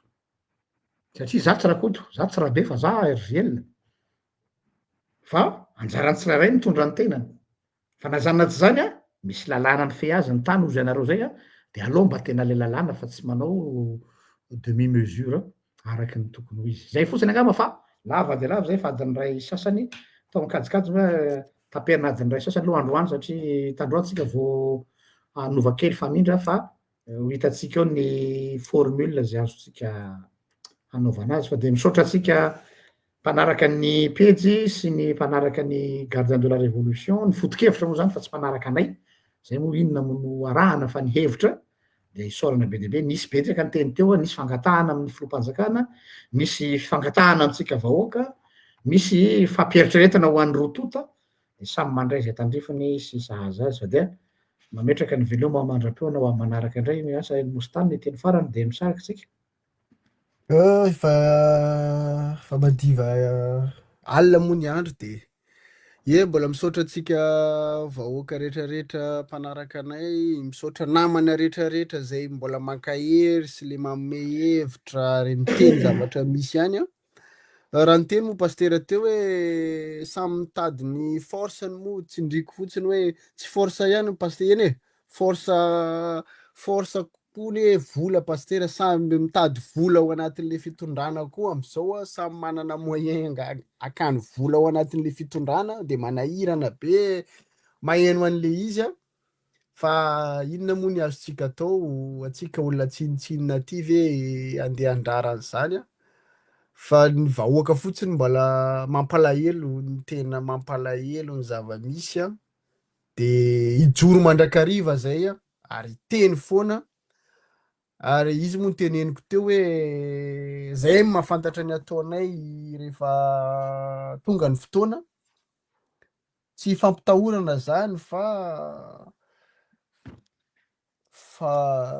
satria za tsy rakoto za tsy rahabe fa za RGL fa anjarany tsiraray mitondra ny tenany fa nazana tsy zany misy lalàna ny fe azy ny tany ozy ianareo zay de aleo mba tena le lalàna fa tsy manao demi mesure araky ny tokony ho izy zay fotsiny angamba fa lava de lava zay fa adiny ray sasany tao mikajikajy hoe taperina adiny ray sasany aloha androany satria tandroany tsika vao anova kely famindra fa ho hitatsika eo ny formule zay azotsika hanaovana azy fa de misaotra atsika mpanaraka ny pejy sy ny mpanaraka ny gardien de la révolution ny foto-kevitra moa zany fa tsy mpanaraka anay zay moa inona no arahana fa ny hevitra de isaorana be deabe nisy betsaka ny teny teo nisy fangatahana amin'ny filohampanjakana misy fangatahana amitsika vahoaka misy fampieritriretana ho an'ny rotota de samy mandray zay tandrifiny sy sahaza azy fa dia mametraka ny veloma mandram-peona ho amin'ny manaraka indray ny asa mositany ny teny farany de misaraky tsika Fa madiva alina moa ny andro de mbola misaotra atsika vahoaka rehetrarehetra mpanaraka anay, misaotra namana rehetrarehetra zay mbola mankahery sy le manome hevitra ary miteny zavatra misy ihany a. Raha ny teny moa pastera teo hoe samy mitady ny force-ny moa tsindriako fotsiny hoe tsy force ihany pastera e, force koa ny vola pastera samby mitady vola ao anatin'le fitondrana koa am'izao a samy manana moyen akany vola ao anatin'le fitondrana de manahirana be maheno an'le izy a fa inona moa ny azotsika atao atsika olona tsinitsinina aty ve andeha andraran'izany a fa ny vahoaka fotsiny mbola mampalahelo ny tena mampalahelo ny zava-misy a de ijoro mandrakariva zay a ary teny foana ary izy moa nyteneniko teo hoe zay mahafantatra ny ataonay rehefa tonga ny fotoana tsy fampitahorana zany fa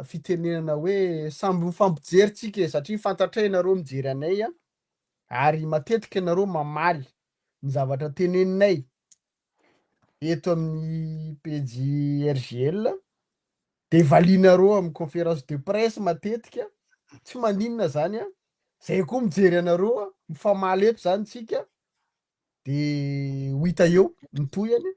fitenenana hoe samby mifampijery tsika satria fantatra ianareo mijery anay a ary matetika ianareo mamaly ny zavatra teneninay eto amin'ny pejy RGL de valinareo amin'ny conférence de presse matetika tsy maninona zany a zay koa mijery anareo a mifamaly eto zany tsika de ho hita eo mitohany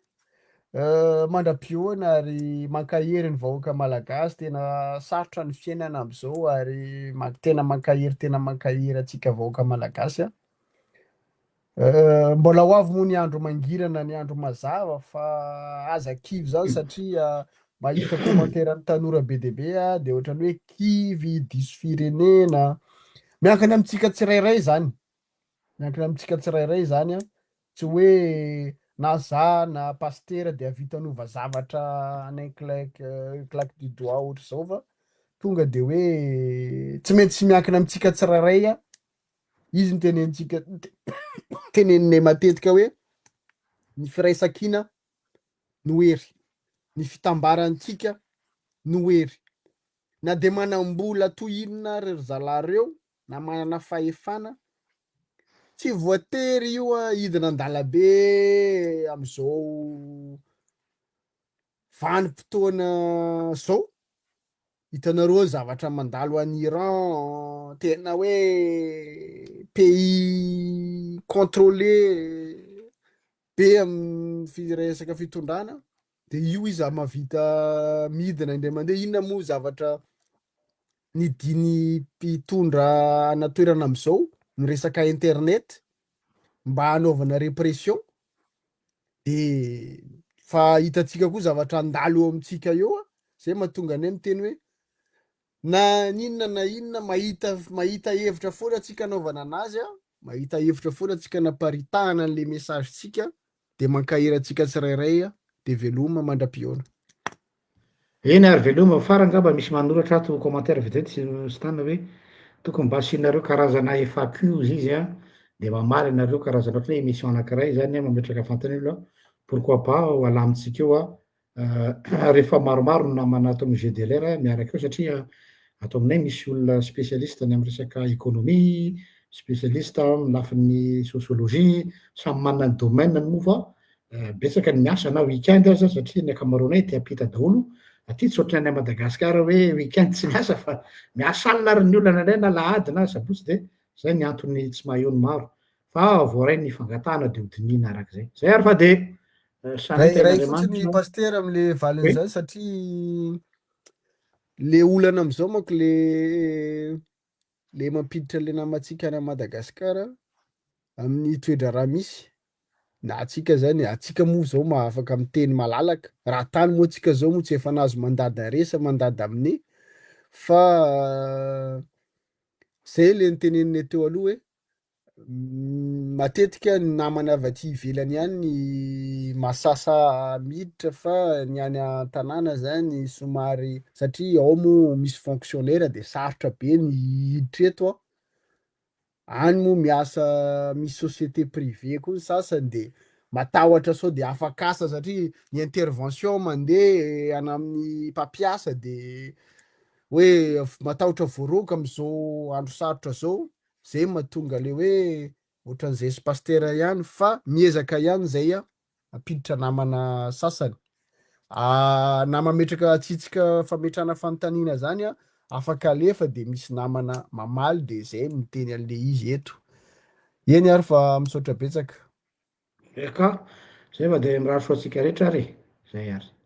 mandram-pioana ary mankahery ny vahoaka malagasy tena sarotra ny fiainana am'izao ary tena mankahery atsika vahoaka malagasy a mbola ho avy moa ny andro mangirana ny andro mazava fa aza kivy zany satria mahita commentaire ny tanora be deabe a de ohatrany hoe kivy diso firenena miankina amitsika tsirairay zany a tsy hoe na za na pastera de avitanova zavatra anay claque du doigt ohatra zao fa tonga de hoe tsy maintsy miankina amitsika tsirairay a izy ny tenenitsika teneninay matetika hoe ny firaisan-kina no hery ny fitambarantsika no hery na de manam-bola tohinona ry zalareo na manana fahefana tsy voatery io a hidina an-dalabe am'izao vanim-potoana zao hitanareo zavatra mandalo any Iran tena hoe pays contrôlé be amin'ny firesaka fitondrana de io izy mahavita midina indray mandeha inona moa zavatra nidiny mpitondra anatoerana am'izao ny resaka internet mba hanaovana repression de fa hitatsika koa zavatra andalo eo amitsika eo a zay mahatonga anay miteny hoe na inona mahita hevitra foana atsika anaovana anazy a mahita hevitra foana atsika naparitahana an'le message tsika de mankahery atsika tsirairay a de veloma mandram-pioana eny ary veloma farany ngamba misy manoratra ato commentaire vedety sy tana hoe tokony mba asianareo karazana FAQ izy a de mamaly anareo karazana ohatra hoe émission anankiray zany a mametraka fantany olo pourquoi pas ho alamitsika eo a rehefa maromaro no namana ato amin'ny GDLR miaraka eo satria ato aminay misy olona spécialiste ny amin'ny resaka économie spécialiste amin'ny lafin'ny sociologie samy manana ny domaine ny moa fa betsaka ny miasa na weekend aza satria ny akamaroanay te ampita daholo aty tsy ohatry ny Madagasikara hoe weekend tsy miasa fa miasa alina ary ny olona indray na lahady na sabotsy de zay ny antony tsy maha eo ny maro fa voaray ny fangatahana de hodinina arak'izay zay ary fa de ray fotsiny pastera am'le valin'izany satria le olana am'izao manko le le mampiditra le namantsika any Madagasikara amin'ny toedra raha misy na atsika zany atsika moa zao afaka miteny malalaka raha tany moa atsika zao moa tsy efa nahazo mandady resa mandady amin'ny fa zay le niteneniny teo aloha hoe matetika ny namana avy aty ivelany ihany ny masasa miditra fa ny any an-tanàna zany somary satria ao moa misy fonctionnaire de sarotra be ny hiditra eto any moa miasa misy société privé koa ny sasany de matahotra sao de afakasa satria ny intervention mandeha any amin'ny mpampiasa de hoe matahotra voaroka am'izao andro sarotra zao zay mahatonga le hoe ohatran'izay sy pastera ihany fa miezaka ihany zay ampiditra namana sasany na mametraka atsitsika fametrana fanontaniana zany afaka alefa de misy namana mamaly de zay miteny an'le izy eto eny ary fa misaotra betsaka eka zay fa de mirary soatsika rehetra ary zay ary